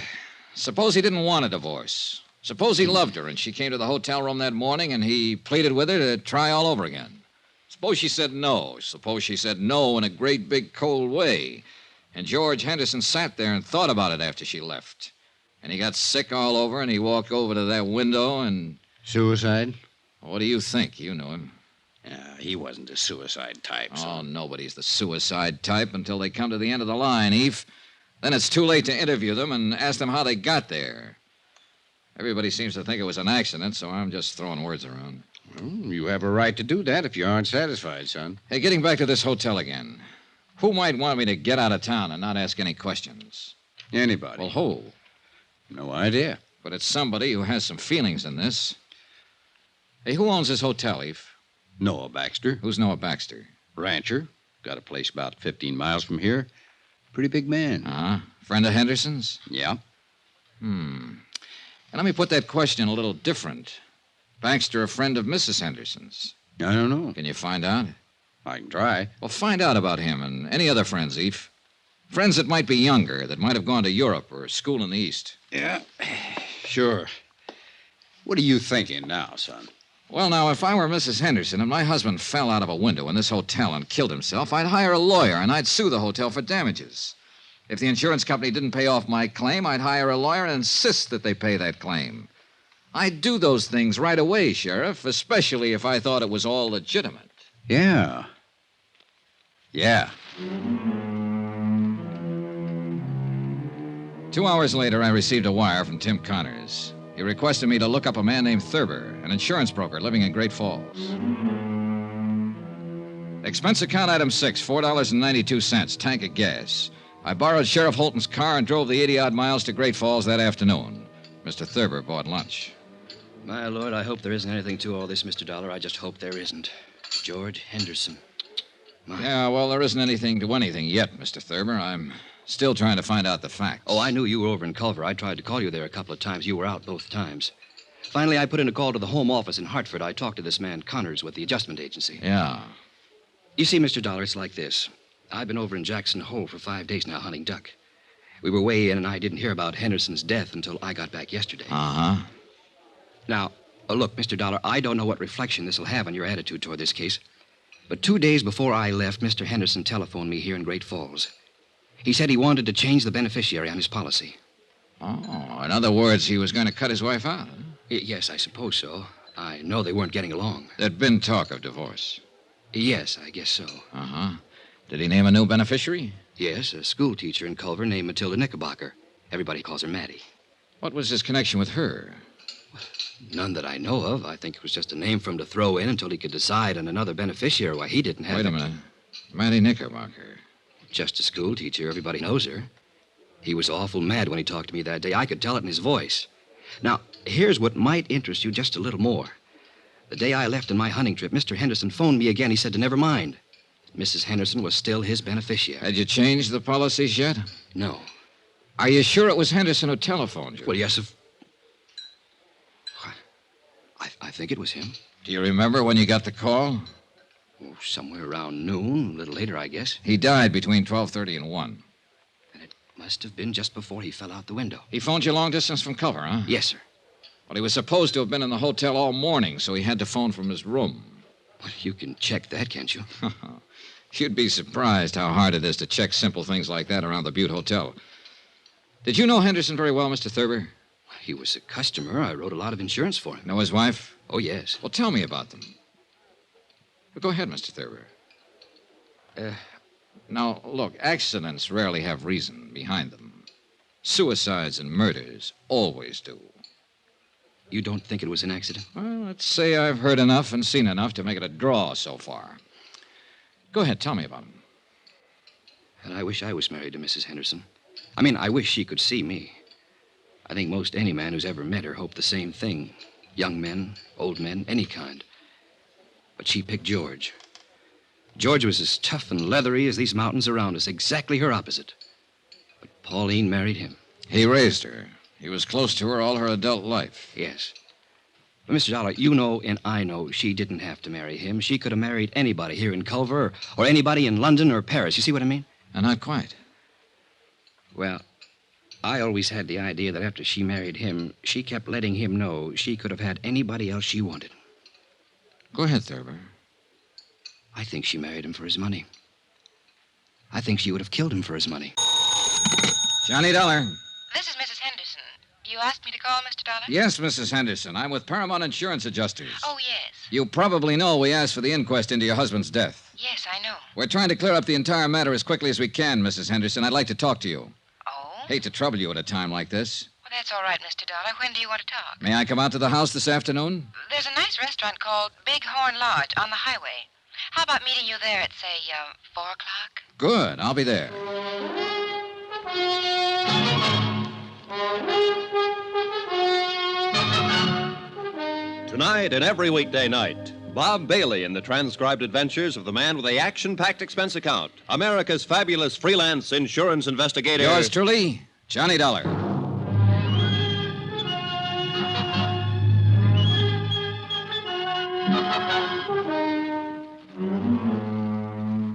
Suppose he didn't want a divorce. Suppose he loved her and she came to the hotel room that morning and he pleaded with her to try all over again. Suppose she said no. Suppose she said no in a great big cold way. And George Henderson sat there and thought about it after she left. And he got sick all over and he walked over to that window and... Suicide? What do you think? You know him. He wasn't a suicide type, Oh, son. nobody's the suicide type until they come to the end of the line, Eve. Then it's too late to interview them and ask them how they got there. Everybody seems to think it was an accident, so I'm just throwing words around. Well, you have a right to do that if you aren't satisfied, son. Hey, getting back to this hotel again. Who might want me to get out of town and not ask any questions? Anybody. Well, who? No idea. But it's somebody who has some feelings in this. Hey, who owns this hotel, Eve? Noah Baxter. Who's Noah Baxter? Rancher. Got a place about 15 miles from here. Pretty big man. Uh-huh. Friend of Henderson's? Yeah. And let me put that question a little different. Baxter a friend of Mrs. Henderson's? I don't know. Can you find out? I can try. Well, find out about him and any other friends, Eve. Friends that might be younger, that might have gone to Europe or school in the East. Yeah. Sure. What are you thinking now, son? Well, now, if I were Mrs. Henderson and my husband fell out of a window in this hotel and killed himself, I'd hire a lawyer and I'd sue the hotel for damages. If the insurance company didn't pay off my claim, I'd hire a lawyer and insist that they pay that claim. I'd do those things right away, Sheriff, especially if I thought it was all legitimate. Yeah. Yeah. 2 hours later, I received a wire from Tim Connors. He requested me to look up a man named Thurber, an insurance broker living in Great Falls. Expense account item 6, $4.92, tank of gas. I borrowed Sheriff Holton's car and drove the 80-odd miles to Great Falls that afternoon. Mr. Thurber bought lunch. My Lord, I hope there isn't anything to all this, Mr. Dollar. I just hope there isn't. George Henderson. Yeah, well, there isn't anything to anything yet, Mr. Thurber. I'm still trying to find out the facts. Oh, I knew you were over in Culver. I tried to call you there a couple of times. You were out both times. Finally, I put in a call to the home office in Hartford. I talked to this man, Connors, with the adjustment agency. Yeah. You see, Mr. Dollar, it's like this. I've been over in Jackson Hole for 5 days now hunting duck. We were way in, and I didn't hear about Henderson's death until I got back yesterday. Uh-huh. Now, look, Mr. Dollar, I don't know what reflection this will have on your attitude toward this case. But 2 days before I left, Mr. Henderson telephoned me here in Great Falls. He said he wanted to change the beneficiary on his policy. Oh, in other words, he was going to cut his wife out, huh? Yes, I suppose so. I know they weren't getting along. There'd been talk of divorce. Yes, I guess so. Uh-huh. Did he name a new beneficiary? Yes, a school teacher in Culver named Matilda Knickerbocker. Everybody calls her Maddie. What was his connection with her? None that I know of. I think it was just a name for him to throw in until he could decide on another beneficiary. Why, he didn't have... Wait a minute. Maddie Knickerbocker. Just a school teacher. Everybody knows her. He was awful mad when he talked to me that day. I could tell it in his voice. Now, here's what might interest you just a little more. The day I left on my hunting trip, Mr. Henderson phoned me again. He said to never mind. Mrs. Henderson was still his beneficiary. Had you changed the policies yet? No. Are you sure it was Henderson who telephoned you? Well, yes, I think it was him. Do you remember when you got the call? Oh, somewhere around noon, a little later, I guess. He died between 12:30 and 1. And it must have been just before he fell out the window. He phoned you long distance from Culver, huh? Yes, sir. Well, he was supposed to have been in the hotel all morning, so he had to phone from his room. Well, you can check that, can't you? You'd be surprised how hard it is to check simple things like that around the Butte Hotel. Did you know Henderson very well, Mr. Thurber? He was a customer. I wrote a lot of insurance for him. Know his wife? Oh, yes. Well, tell me about them. Well, go ahead, Mr. Thurber. Now, look, accidents rarely have reason behind them. Suicides and murders always do. You don't think it was an accident? Well, let's say I've heard enough and seen enough to make it a draw so far. Go ahead, tell me about him. And I wish I was married to Mrs. Henderson. I mean, I wish she could see me. I think most any man who's ever met her hoped the same thing. Young men, old men, any kind. But she picked George. George was as tough and leathery as these mountains around us, exactly her opposite. But Pauline married him. He raised her. He was close to her all her adult life. Yes. But, Mr. Dollar, you know and I know she didn't have to marry him. She could have married anybody here in Culver or anybody in London or Paris. You see what I mean? Not quite. Well, I always had the idea that after she married him, she kept letting him know she could have had anybody else she wanted. Go ahead, Thurber. I think she married him for his money. I think she would have killed him for his money. Johnny Dollar. This is Mrs. Henderson. You asked me to call, Mr. Dollar? Yes, Mrs. Henderson. I'm with Paramount Insurance Adjusters. Oh, yes. You probably know we asked for the inquest into your husband's death. Yes, I know. We're trying to clear up the entire matter as quickly as we can, Mrs. Henderson. I'd like to talk to you. Oh? Hate to trouble you at a time like this. Well, that's all right, Mr. Dollar. When do you want to talk? May I come out to the house this afternoon? There's a nice restaurant called Big Horn Lodge on the highway. How about meeting you there at, say, 4 o'clock? Good. I'll be there. Tonight and every weekday night, Bob Bailey in the transcribed adventures of the man with the action-packed expense account, America's fabulous freelance insurance investigator. Yours truly, Johnny Dollar.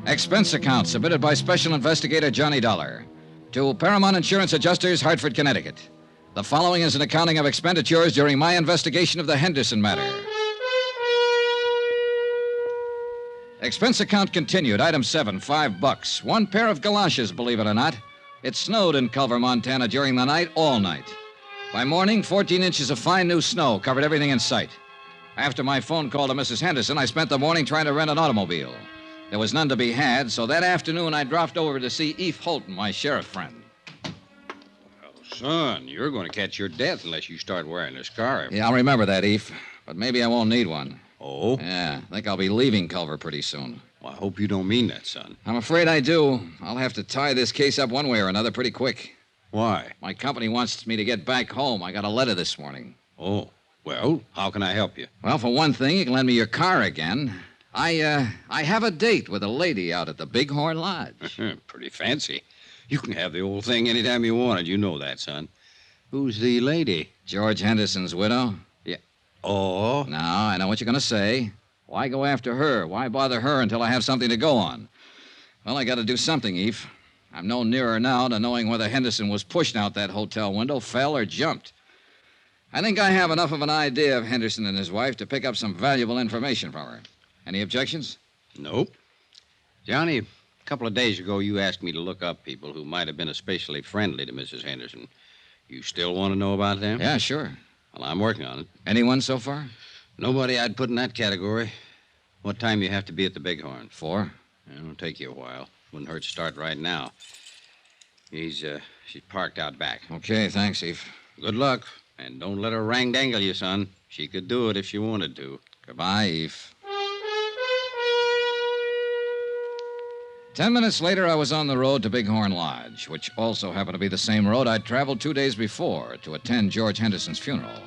Expense account submitted by Special Investigator Johnny Dollar to Paramount Insurance Adjusters, Hartford, Connecticut. The following is an accounting of expenditures during my investigation of the Henderson matter. Expense account continued. Item 7, $5. One pair of galoshes, believe it or not. It snowed in Culver, Montana during the night, all night. By morning, 14 inches of fine new snow covered everything in sight. After my phone call to Mrs. Henderson, I spent the morning trying to rent an automobile. There was none to be had, so that afternoon I dropped over to see Eve Holton, my sheriff friend. Well, son, you're going to catch your death unless you start wearing a scarf. Yeah, I'll remember that, Eve. But maybe I won't need one. Oh? Yeah, I think I'll be leaving Culver pretty soon. Well, I hope you don't mean that, son. I'm afraid I do. I'll have to tie this case up one way or another pretty quick. Why? My company wants me to get back home. I got a letter this morning. Oh, well, how can I help you? Well, for one thing, you can lend me your car again. I have a date with a lady out at the Big Horn Lodge. Pretty fancy. You can have the old thing anytime you want it. You know that, son. Who's the lady? George Henderson's widow. Yeah. Oh? Now, I know what you're going to say. Why go after her? Why bother her until I have something to go on? Well, I got to do something, Eve. I'm no nearer now to knowing whether Henderson was pushed out that hotel window, fell, or jumped. I think I have enough of an idea of Henderson and his wife to pick up some valuable information from her. Any objections? Nope. Johnny, a couple of days ago, you asked me to look up people who might have been especially friendly to Mrs. Henderson. You still want to know about them? Yeah, sure. Well, I'm working on it. Anyone so far? Nobody I'd put in that category. What time you have to be at the Bighorn? 4. It'll take you a while. Wouldn't hurt to start right now. She's parked out back. Okay, thanks, Eve. Good luck. And don't let her rang-dangle you, son. She could do it if she wanted to. Goodbye, Eve. 10 minutes later, I was on the road to Bighorn Lodge, which also happened to be the same road I'd traveled 2 days before to attend George Henderson's funeral.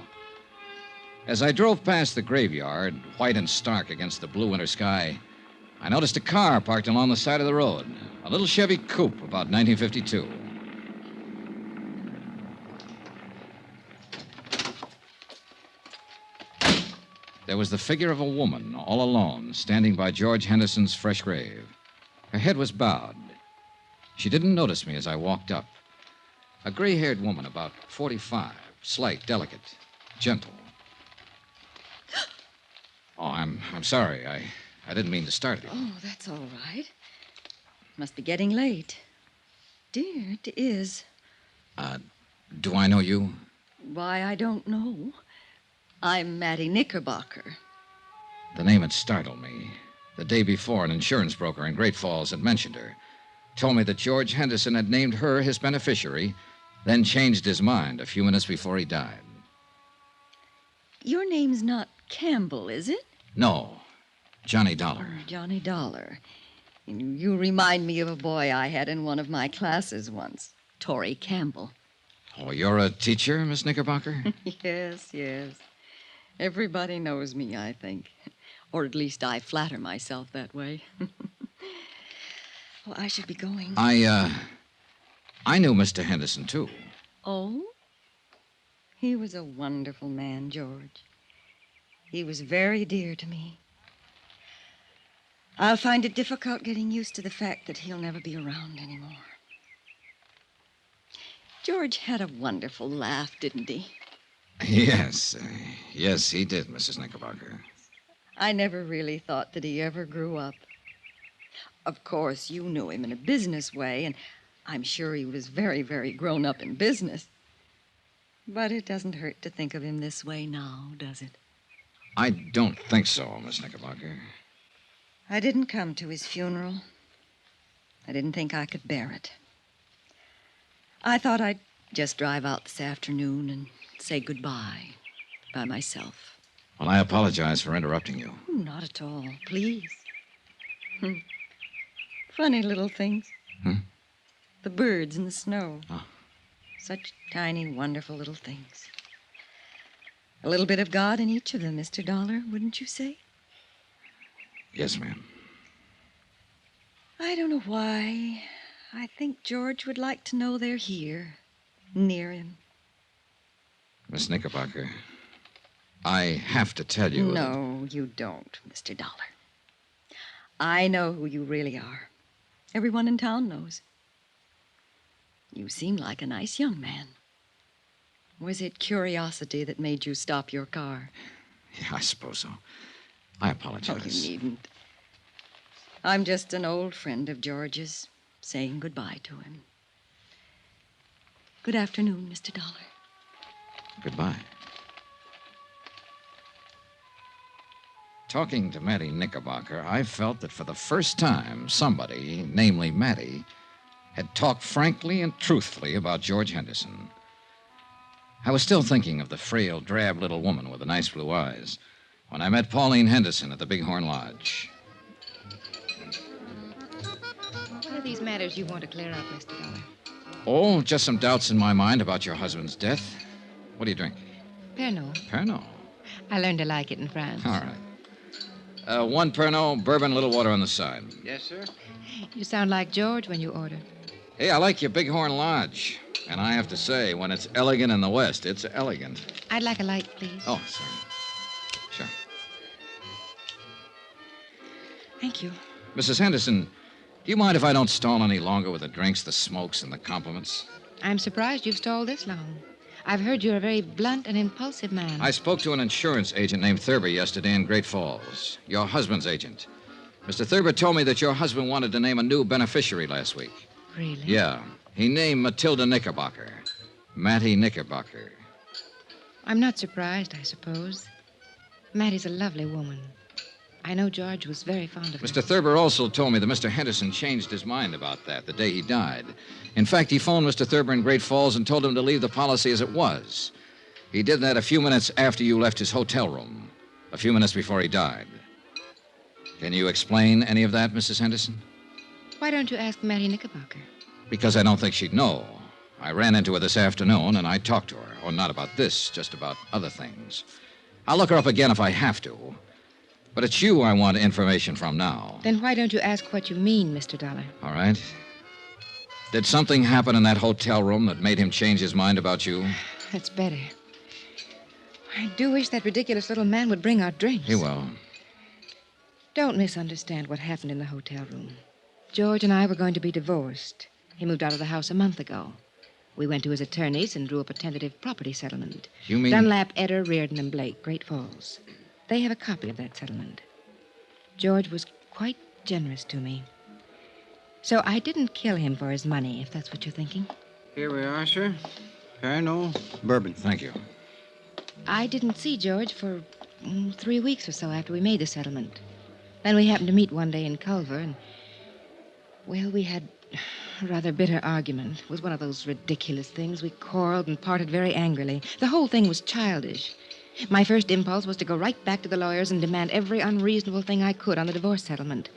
As I drove past the graveyard, white and stark against the blue winter sky, I noticed a car parked along the side of the road, a little Chevy coupe about 1952. There was the figure of a woman, all alone, standing by George Henderson's fresh grave. Her head was bowed. She didn't notice me as I walked up. A gray-haired woman, about 45, slight, delicate. Gentle. Oh, I'm sorry. I didn't mean to startle you. Oh, that's all right. Must be getting late. Dear, it is. Do I know you? Why, I don't know. I'm Mattie Knickerbocker. The name had startled me. The day before, an insurance broker in Great Falls had mentioned her. Told me that George Henderson had named her his beneficiary, then changed his mind a few minutes before he died. Your name's not Campbell, is it? No, Johnny Dollar. Oh, Johnny Dollar. You remind me of a boy I had in one of my classes once, Torrey Campbell. Oh, you're a teacher, Miss Knickerbocker? Yes. Everybody knows me, I think. Or at least I flatter myself that way. Well, I should be going. I knew Mr. Henderson, too. Oh? He was a wonderful man, George. He was very dear to me. I'll find it difficult getting used to the fact that he'll never be around anymore. George had a wonderful laugh, didn't he? Yes, yes, he did, Mrs. Knickerbocker. I never really thought that he ever grew up. Of course, you knew him in a business way, and I'm sure he was very, very grown up in business. But it doesn't hurt to think of him this way now, does it? I don't think so, Miss Knickerbocker. I didn't come to his funeral. I didn't think I could bear it. I thought I'd just drive out this afternoon and say goodbye by myself. Well, I apologize for interrupting you. Not at all, please. Funny little things. The birds in the snow. Oh. Such tiny, wonderful little things. A little bit of God in each of them, Mr. Dollar, wouldn't you say? Yes, ma'am. I don't know why. I think George would like to know they're here, near him. Miss Knickerbocker, I have to tell you... No, you don't, Mr. Dollar. I know who you really are. Everyone in town knows. You seem like a nice young man. Was it curiosity that made you stop your car? Yeah, I suppose so. I apologize. Oh, you needn't. I'm just an old friend of George's, saying goodbye to him. Good afternoon, Mr. Dollar. Goodbye. Talking to Mattie Knickerbocker, I felt that for the first time, somebody, namely Mattie, had talked frankly and truthfully about George Henderson. I was still thinking of the frail, drab little woman with the nice blue eyes when I met Pauline Henderson at the Bighorn Lodge. What are these matters you want to clear up, Mr. Dollar? Oh, just some doubts in my mind about your husband's death. What do you drink? Pernod. Pernod. I learned to like it in France. All right. One Pernod, bourbon, a little water on the side. Yes, sir? You sound like George when you order. Hey, I like your Bighorn Lodge. And I have to say, when it's elegant in the West, it's elegant. I'd like a light, please. Oh, sorry. Sure. Thank you. Mrs. Henderson, do you mind if I don't stall any longer with the drinks, the smokes, and the compliments? I'm surprised you've stalled this long. I've heard you're a very blunt and impulsive man. I spoke to an insurance agent named Thurber yesterday in Great Falls, your husband's agent. Mr. Thurber told me that your husband wanted to name a new beneficiary last week. Really? Yeah. He named Matilda Knickerbocker. Mattie Knickerbocker. I'm not surprised, I suppose. Mattie's a lovely woman. I know George was very fond of her. Mr. Thurber also told me that Mr. Henderson changed his mind about that the day he died. In fact, he phoned Mr. Thurber in Great Falls and told him to leave the policy as it was. He did that a few minutes after you left his hotel room, a few minutes before he died. Can you explain any of that, Mrs. Henderson? Why don't you ask Mattie Knickerbocker? Because I don't think she'd know. I ran into her this afternoon, and I talked to her. Oh, not about this, just about other things. I'll look her up again if I have to. But it's you I want information from now. Then why don't you ask what you mean, Mr. Dollar? All right. Did something happen in that hotel room that made him change his mind about you? That's better. I do wish that ridiculous little man would bring our drinks. He will. Don't misunderstand what happened in the hotel room. George and I were going to be divorced. He moved out of the house a month ago. We went to his attorneys and drew up a tentative property settlement. You mean... Dunlap, Eder, Reardon, and Blake, Great Falls. They have a copy of that settlement. George was quite generous to me. So I didn't kill him for his money, if that's what you're thinking. Here we are, sir. Caramel, bourbon. Thank you. I didn't see George for 3 weeks or so after we made the settlement. Then we happened to meet one day in Culver, and, well, we had a rather bitter argument. It was one of those ridiculous things. We quarreled and parted very angrily. The whole thing was childish. My first impulse was to go right back to the lawyers and demand every unreasonable thing I could on the divorce settlement.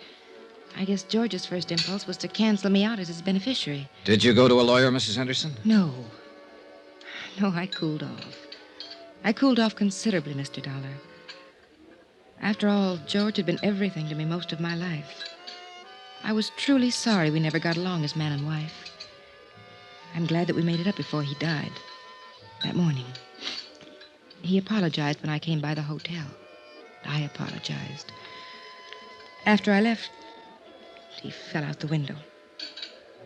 I guess George's first impulse was to cancel me out as his beneficiary. Did you go to a lawyer, Mrs. Henderson? No. No, I cooled off. I cooled off considerably, Mr. Dollar. After all, George had been everything to me most of my life. I was truly sorry we never got along as man and wife. I'm glad that we made it up before he died. That morning. He apologized when I came by the hotel. I apologized. After I left, he fell out the window.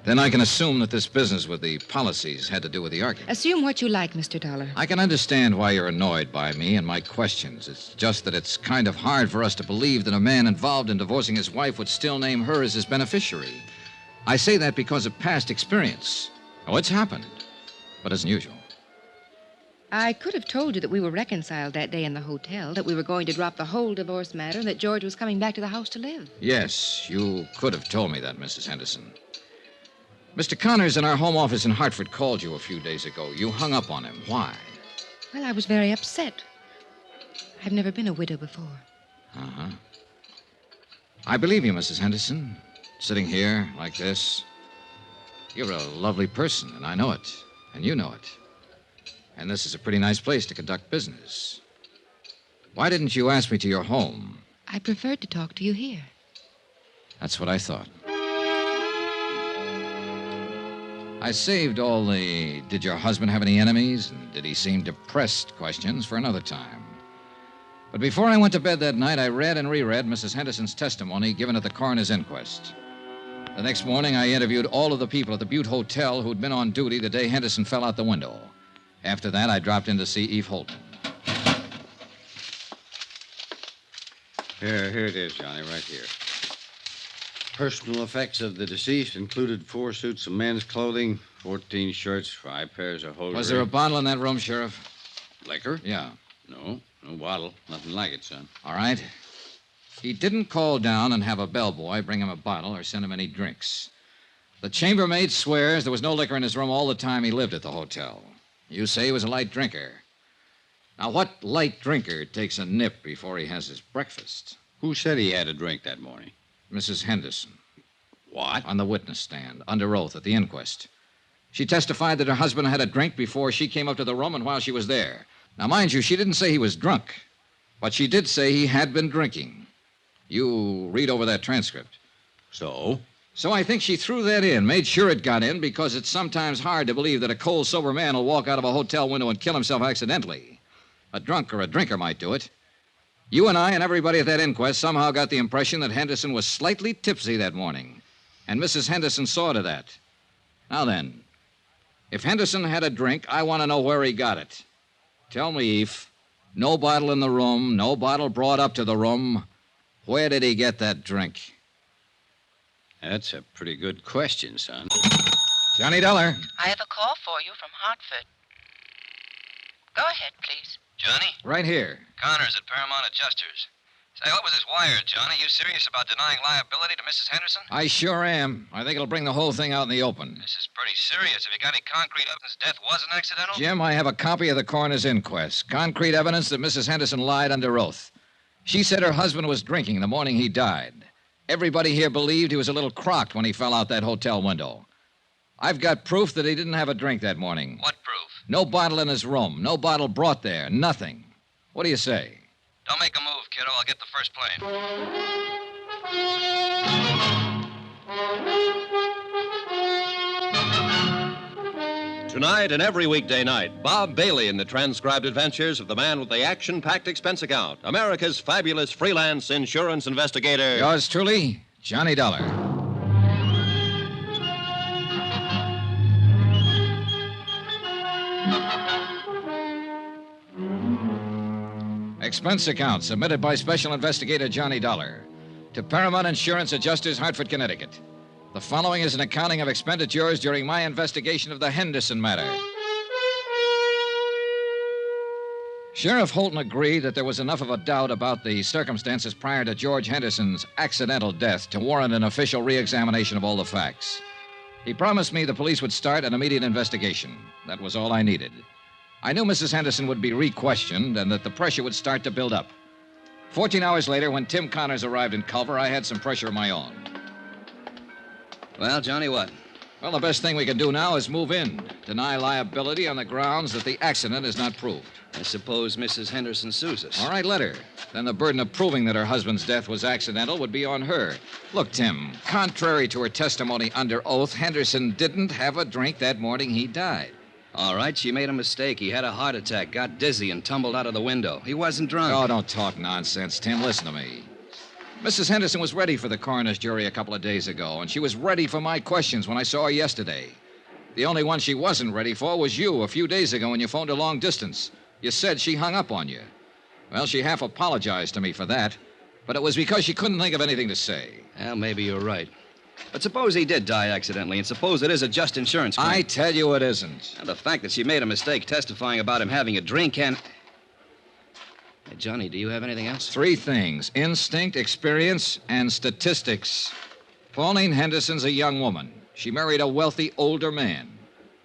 Then I can assume that this business with the policies had to do with the argument. Assume what you like, Mr. Dollar. I can understand why you're annoyed by me and my questions. It's just that it's kind of hard for us to believe that a man involved in divorcing his wife would still name her as his beneficiary. I say that because of past experience. Oh, it's happened, but it's unusual. I could have told you that we were reconciled that day in the hotel, that we were going to drop the whole divorce matter, and that George was coming back to the house to live. Yes, you could have told me that, Mrs. Henderson. Mr. Connors in our home office in Hartford called you a few days ago. You hung up on him. Why? Well, I was very upset. I've never been a widow before. Uh-huh. I believe you, Mrs. Henderson. Sitting here like this. You're a lovely person, and I know it. And you know it. And this is a pretty nice place to conduct business. Why didn't you ask me to your home? I preferred to talk to you here. That's what I thought. I saved all the did your husband have any enemies and did he seem depressed questions for another time. But before I went to bed that night, I read and reread Mrs. Henderson's testimony given at the coroner's inquest. The next morning, I interviewed all of the people at the Butte Hotel who'd been on duty the day Henderson fell out the window. After that, I dropped in to see Eve Holton. Here it is, Johnny, right here. Personal effects of the deceased included 4 suits of men's clothing, 14 shirts, 5 pairs of hosiery. Was there a bottle in that room, Sheriff? Liquor? Yeah. No bottle. Nothing like it, son. All right. He didn't call down and have a bellboy bring him a bottle or send him any drinks. The chambermaid swears there was no liquor in his room all the time he lived at the hotel. You say he was a light drinker. Now, what light drinker takes a nip before he has his breakfast? Who said he had a drink that morning? Mrs. Henderson. What? On the witness stand, under oath at the inquest. She testified that her husband had a drink before she came up to the room and while she was there. Now, mind you, she didn't say he was drunk, but she did say he had been drinking. You read over that transcript. So? So I think she threw that in, made sure it got in, because it's sometimes hard to believe that a cold, sober man will walk out of a hotel window and kill himself accidentally. A drunk or a drinker might do it. You and I and everybody at that inquest somehow got the impression that Henderson was slightly tipsy that morning, and Mrs. Henderson saw to that. Now then, if Henderson had a drink, I want to know where he got it. Tell me, Eve, no bottle in the room, no bottle brought up to the room. Where did he get that drink? That's a pretty good question, son. Johnny Dollar. I have a call for you from Hartford. Go ahead, please. Johnny? Right here. Connors at Paramount Adjusters. Say, what was this wire, Johnny? You serious about denying liability to Mrs. Henderson? I sure am. I think it'll bring the whole thing out in the open. This is pretty serious. Have you got any concrete evidence death wasn't accidental? Jim, I have a copy of the coroner's inquest. Concrete evidence that Mrs. Henderson lied under oath. She said her husband was drinking the morning he died. Everybody here believed he was a little crocked when he fell out that hotel window. I've got proof that he didn't have a drink that morning. What proof? No bottle in his room. No bottle brought there. Nothing. What do you say? Don't make a move, kiddo. I'll get the first plane. Tonight and every weekday night, Bob Bailey in the transcribed adventures of the man with the action-packed expense account, America's fabulous freelance insurance investigator. Yours truly, Johnny Dollar. Expense account submitted by Special Investigator Johnny Dollar to Paramount Insurance Adjusters, Hartford, Connecticut. The following is an accounting of expenditures during my investigation of the Henderson matter. Sheriff Holton agreed that there was enough of a doubt about the circumstances prior to George Henderson's accidental death to warrant an official re-examination of all the facts. He promised me the police would start an immediate investigation. That was all I needed. I knew Mrs. Henderson would be re-questioned and that the pressure would start to build up. 14 hours later, when Tim Connors arrived in Culver, I had some pressure of my own. Well, Johnny, what? Well, the best thing we can do now is move in. Deny liability on the grounds that the accident is not proved. I suppose Mrs. Henderson sues us. All right, let her. Then the burden of proving that her husband's death was accidental would be on her. Look, Tim, contrary to her testimony under oath, Henderson didn't have a drink that morning he died. All right, she made a mistake. He had a heart attack, got dizzy, and tumbled out of the window. He wasn't drunk. Oh, don't talk nonsense, Tim. Listen to me. Mrs. Henderson was ready for the coroner's jury a couple of days ago, and she was ready for my questions when I saw her yesterday. The only one she wasn't ready for was you a few days ago when you phoned her long distance. You said she hung up on you. Well, she half apologized to me for that, but it was because she couldn't think of anything to say. Well, maybe you're right. But suppose he did die accidentally, and suppose it is a just insurance claim. I tell you it isn't. And the fact that she made a mistake testifying about him having a drink can... Hey, Johnny, do you have anything else? 3 things: instinct, experience, and statistics. Pauline Henderson's a young woman. She married a wealthy older man.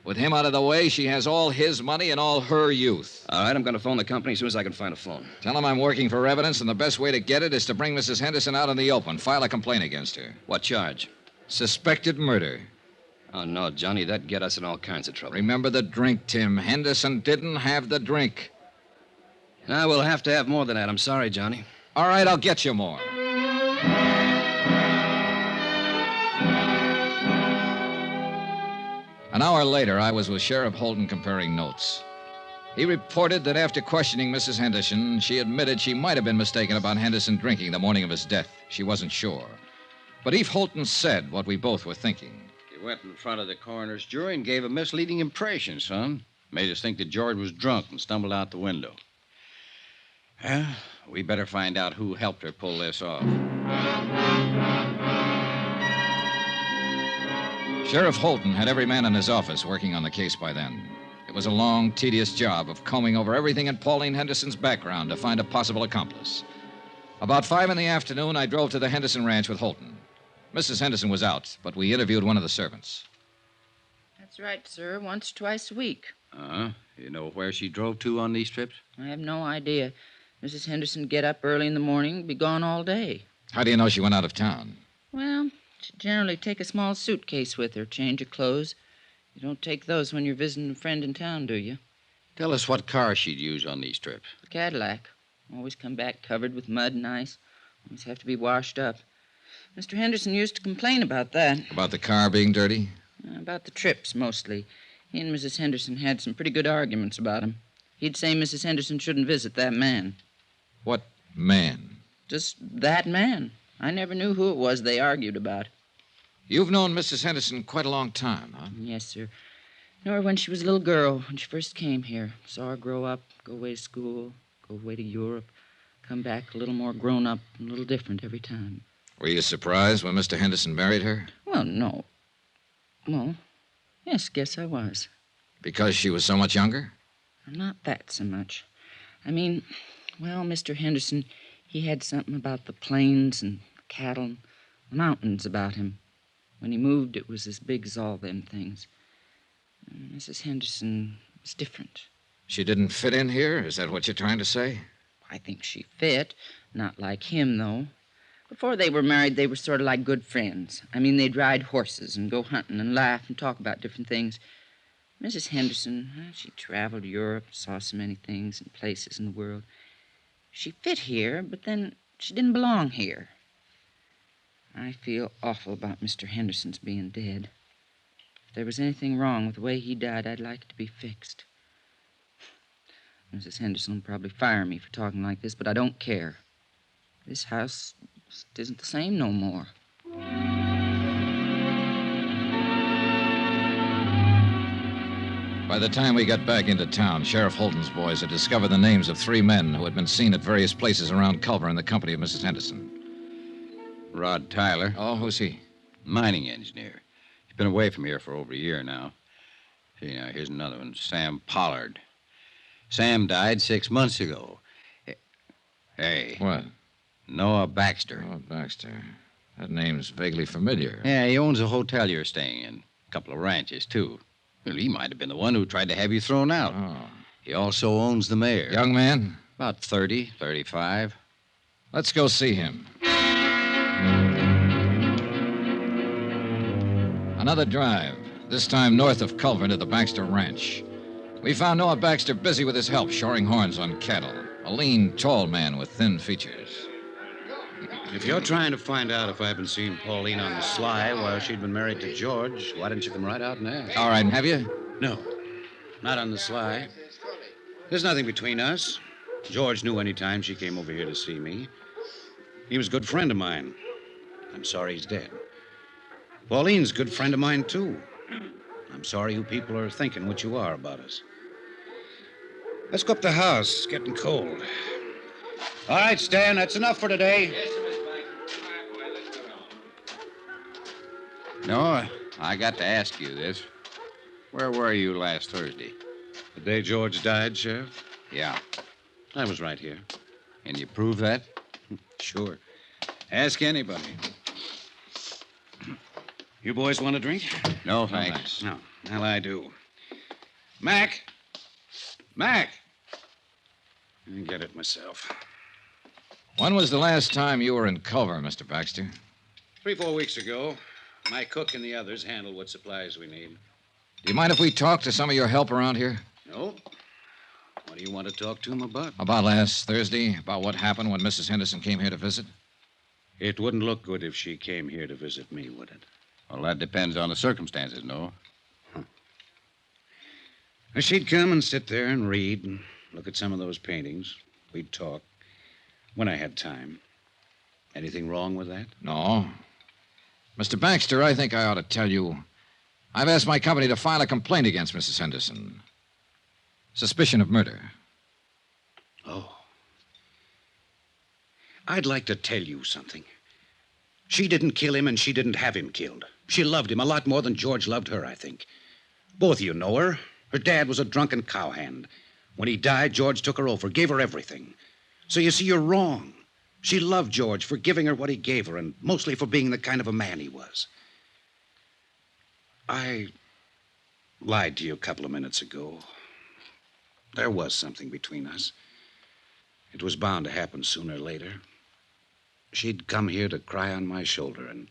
With him out of the way, she has all his money and all her youth. All right, I'm going to phone the company as soon as I can find a phone. Tell them I'm working for evidence, and the best way to get it is to bring Mrs. Henderson out in the open. File a complaint against her. What charge? Suspected murder. Oh, no, Johnny, that'd get us in all kinds of trouble. Remember the drink, Tim. Henderson didn't have the drink. Now, we'll have to have more than that. I'm sorry, Johnny. All right, I'll get you more. An hour later, I was with Sheriff Holton comparing notes. He reported that after questioning Mrs. Henderson, she admitted she might have been mistaken about Henderson drinking the morning of his death. She wasn't sure. But Eve Holton said what we both were thinking. You went in front of the coroner's jury and gave a misleading impression, son. Made us think that George was drunk and stumbled out the window. Well, we better find out who helped her pull this off. Sheriff Holton had every man in his office working on the case by then. It was a long, tedious job of combing over everything in Pauline Henderson's background to find a possible accomplice. About 5 in the afternoon, I drove to the Henderson ranch with Holton. Mrs. Henderson was out, but we interviewed one of the servants. That's right, sir. Once, twice a week. You know where she drove to on these trips? I have no idea. Mrs. Henderson get up early in the morning, be gone all day. How do you know she went out of town? Well, she generally take a small suitcase with her, change of clothes. You don't take those when you're visiting a friend in town, do you? Tell us what car she'd use on these trips. A Cadillac. Always come back covered with mud and ice. Always have to be washed up. Mr. Henderson used to complain about that. About the car being dirty? About the trips, mostly. He and Mrs. Henderson had some pretty good arguments about him. He'd say Mrs. Henderson shouldn't visit that man. What man? Just that man. I never knew who it was they argued about. You've known Mrs. Henderson quite a long time, huh? Yes, sir. Knew her when she was a little girl, when she first came here. Saw her grow up, go away to school, go away to Europe, come back a little more grown up and a little different every time. Were you surprised when Mr. Henderson married her? Well, no. Well, yes, guess I was. Because she was so much younger? Not that so much. I mean, well, Mr. Henderson, he had something about the plains and cattle and the mountains about him. When he moved, it was as big as all them things. Mrs. Henderson was different. She didn't fit in here? Is that what you're trying to say? I think she fit. Not like him, though. Before they were married, they were sort of like good friends. I mean, they'd ride horses and go hunting and laugh and talk about different things. Mrs. Henderson, she traveled Europe, saw so many things and places in the world. She fit here, but then she didn't belong here. I feel awful about Mr. Henderson's being dead. If there was anything wrong with the way he died, I'd like it to be fixed. Mrs. Henderson will probably fire me for talking like this, but I don't care. This house isn't the same no more. By the time we got back into town, Sheriff Holton's boys had discovered the names of 3 men who had been seen at various places around Culver in the company of Mrs. Henderson. Rod Tyler. Oh, who's he? Mining engineer. He's been away from here for over a year now. See, now, here's another one, Sam Pollard. Sam died 6 months ago. Hey. What? Noah Baxter. Noah Baxter. That name's vaguely familiar. Yeah, he owns a hotel you're staying in. A couple of ranches, too. Well, he might have been the one who tried to have you thrown out. Oh. He also owns the mayor. Young man? About 30, 35. Let's go see him. Another drive, this time north of Culver to the Baxter Ranch. We found Noah Baxter busy with his help shoring horns on cattle. A lean, tall man with thin features. If you're trying to find out if I've been seeing Pauline on the sly while she'd been married to George, why didn't you come right out and ask? All right, and have you? No, not on the sly. There's nothing between us. George knew any time she came over here to see me. He was a good friend of mine. I'm sorry he's dead. Pauline's a good friend of mine, too. I'm sorry you people are thinking what you are about us. Let's go up the house. It's getting cold. All right, Stan, that's enough for today. No, I got to ask you this. Where were you last Thursday? The day George died, Sheriff? Yeah. I was right here. Can you prove that? Sure. Ask anybody. You boys want a drink? No, thanks. No. Well, I do. Mac! Mac! I get it myself. When was the last time you were in Culver, Mr. Baxter? 3-4 weeks ago. My cook and the others handle what supplies we need. Do you mind if we talk to some of your help around here? No. What do you want to talk to him about? About last Thursday? About what happened when Mrs. Henderson came here to visit? It wouldn't look good if she came here to visit me, would it? Well, that depends on the circumstances, no? She'd come and sit there and read and look at some of those paintings. We'd talk when I had time. Anything wrong with that? No. Mr. Baxter, I think I ought to tell you, I've asked my company to file a complaint against Mrs. Henderson. Suspicion of murder. Oh. I'd like to tell you something. She didn't kill him and she didn't have him killed. She loved him a lot more than George loved her, I think. Both of you know her. Her dad was a drunken cowhand. When he died, George took her over, gave her everything. So you see, you're wrong. She loved George for giving her what he gave her, and mostly for being the kind of a man he was. I lied to you a couple of minutes ago. There was something between us. It was bound to happen sooner or later. She'd come here to cry on my shoulder, and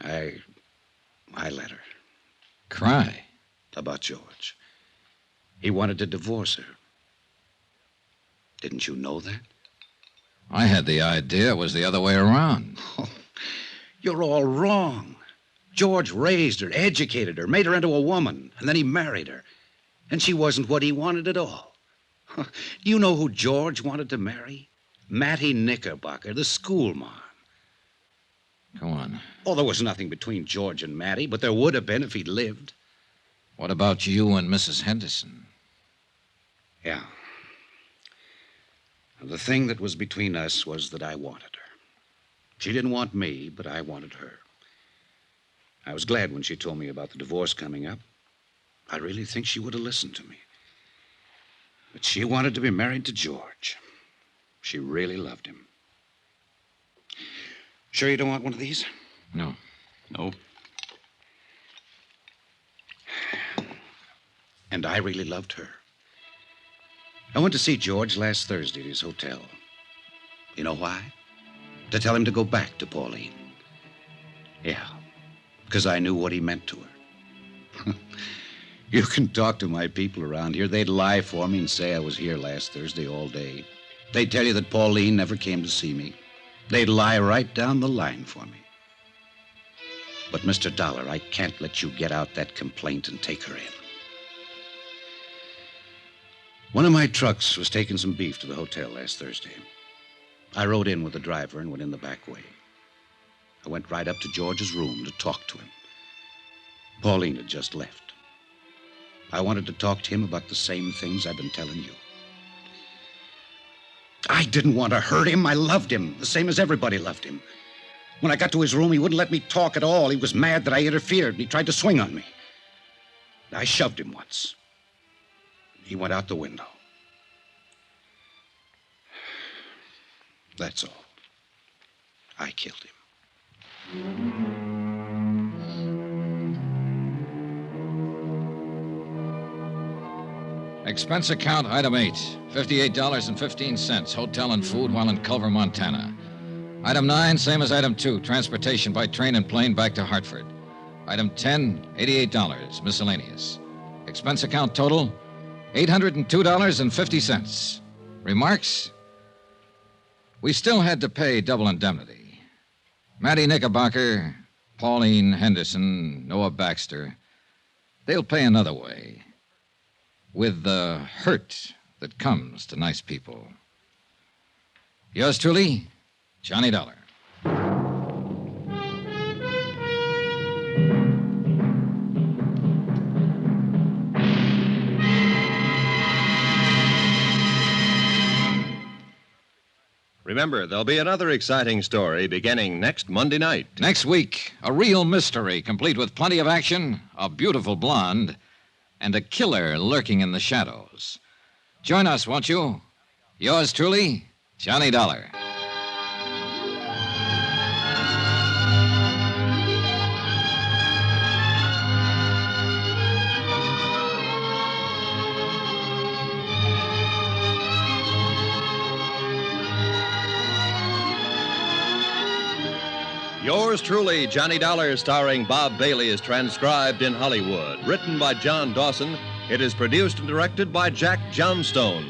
I let her. Cry? About George. He wanted to divorce her. Didn't you know that? I had the idea it was the other way around. Oh, you're all wrong. George raised her, educated her, made her into a woman, and then he married her. And she wasn't what he wanted at all. Do you know who George wanted to marry? Mattie Knickerbocker, the school mom. Go on. Oh, there was nothing between George and Mattie, but there would have been if he'd lived. What about you and Mrs. Henderson? Yeah. The thing that was between us was that I wanted her. She didn't want me, but I wanted her. I was glad when she told me about the divorce coming up. I really think she would have listened to me. But she wanted to be married to George. She really loved him. Sure you don't want one of these? No. No. And I really loved her. I went to see George last Thursday at his hotel. You know why? To tell him to go back to Pauline. Yeah, because I knew what he meant to her. You can talk to my people around here. They'd lie for me and say I was here last Thursday all day. They'd tell you that Pauline never came to see me. They'd lie right down the line for me. But, Mr. Dollar, I can't let you get out that complaint and take her in. One of my trucks was taking some beef to the hotel last Thursday. I rode in with the driver and went in the back way. I went right up to George's room to talk to him. Pauline had just left. I wanted to talk to him about the same things I've been telling you. I didn't want to hurt him. I loved him, the same as everybody loved him. When I got to his room, he wouldn't let me talk at all. He was mad that I interfered, and he tried to swing on me. I shoved him once. He went out the window. That's all. I killed him. Expense account, item 8, $58.15, hotel and food while in Culver, Montana. Item 9, same as item 2, transportation by train and plane back to Hartford. Item 10, $88, miscellaneous. Expense account total, $802.50. Remarks? We still had to pay double indemnity. Mattie Knickerbocker, Pauline Henderson, Noah Baxter, they'll pay another way. With the hurt that comes to nice people. Yours truly, Johnny Dollar. Remember, there'll be another exciting story beginning next Monday night. Next week, a real mystery, complete with plenty of action, a beautiful blonde, and a killer lurking in the shadows. Join us, won't you? Yours truly, Johnny Dollar. Yours truly, Johnny Dollar, starring Bob Bailey, is transcribed in Hollywood. Written by John Dawson, it is produced and directed by Jack Johnstone.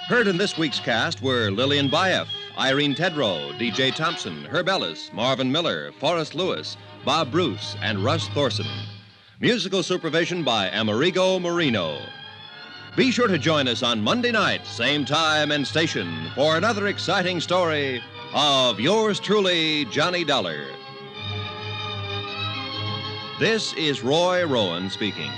Heard in this week's cast were Lillian Baeff, Irene Tedrow, D.J. Thompson, Herb Ellis, Marvin Miller, Forrest Lewis, Bob Bruce, and Russ Thorson. Musical supervision by Amerigo Marino. Be sure to join us on Monday night, same time and station, for another exciting story of yours truly, Johnny Dollar. This is Roy Rowan speaking.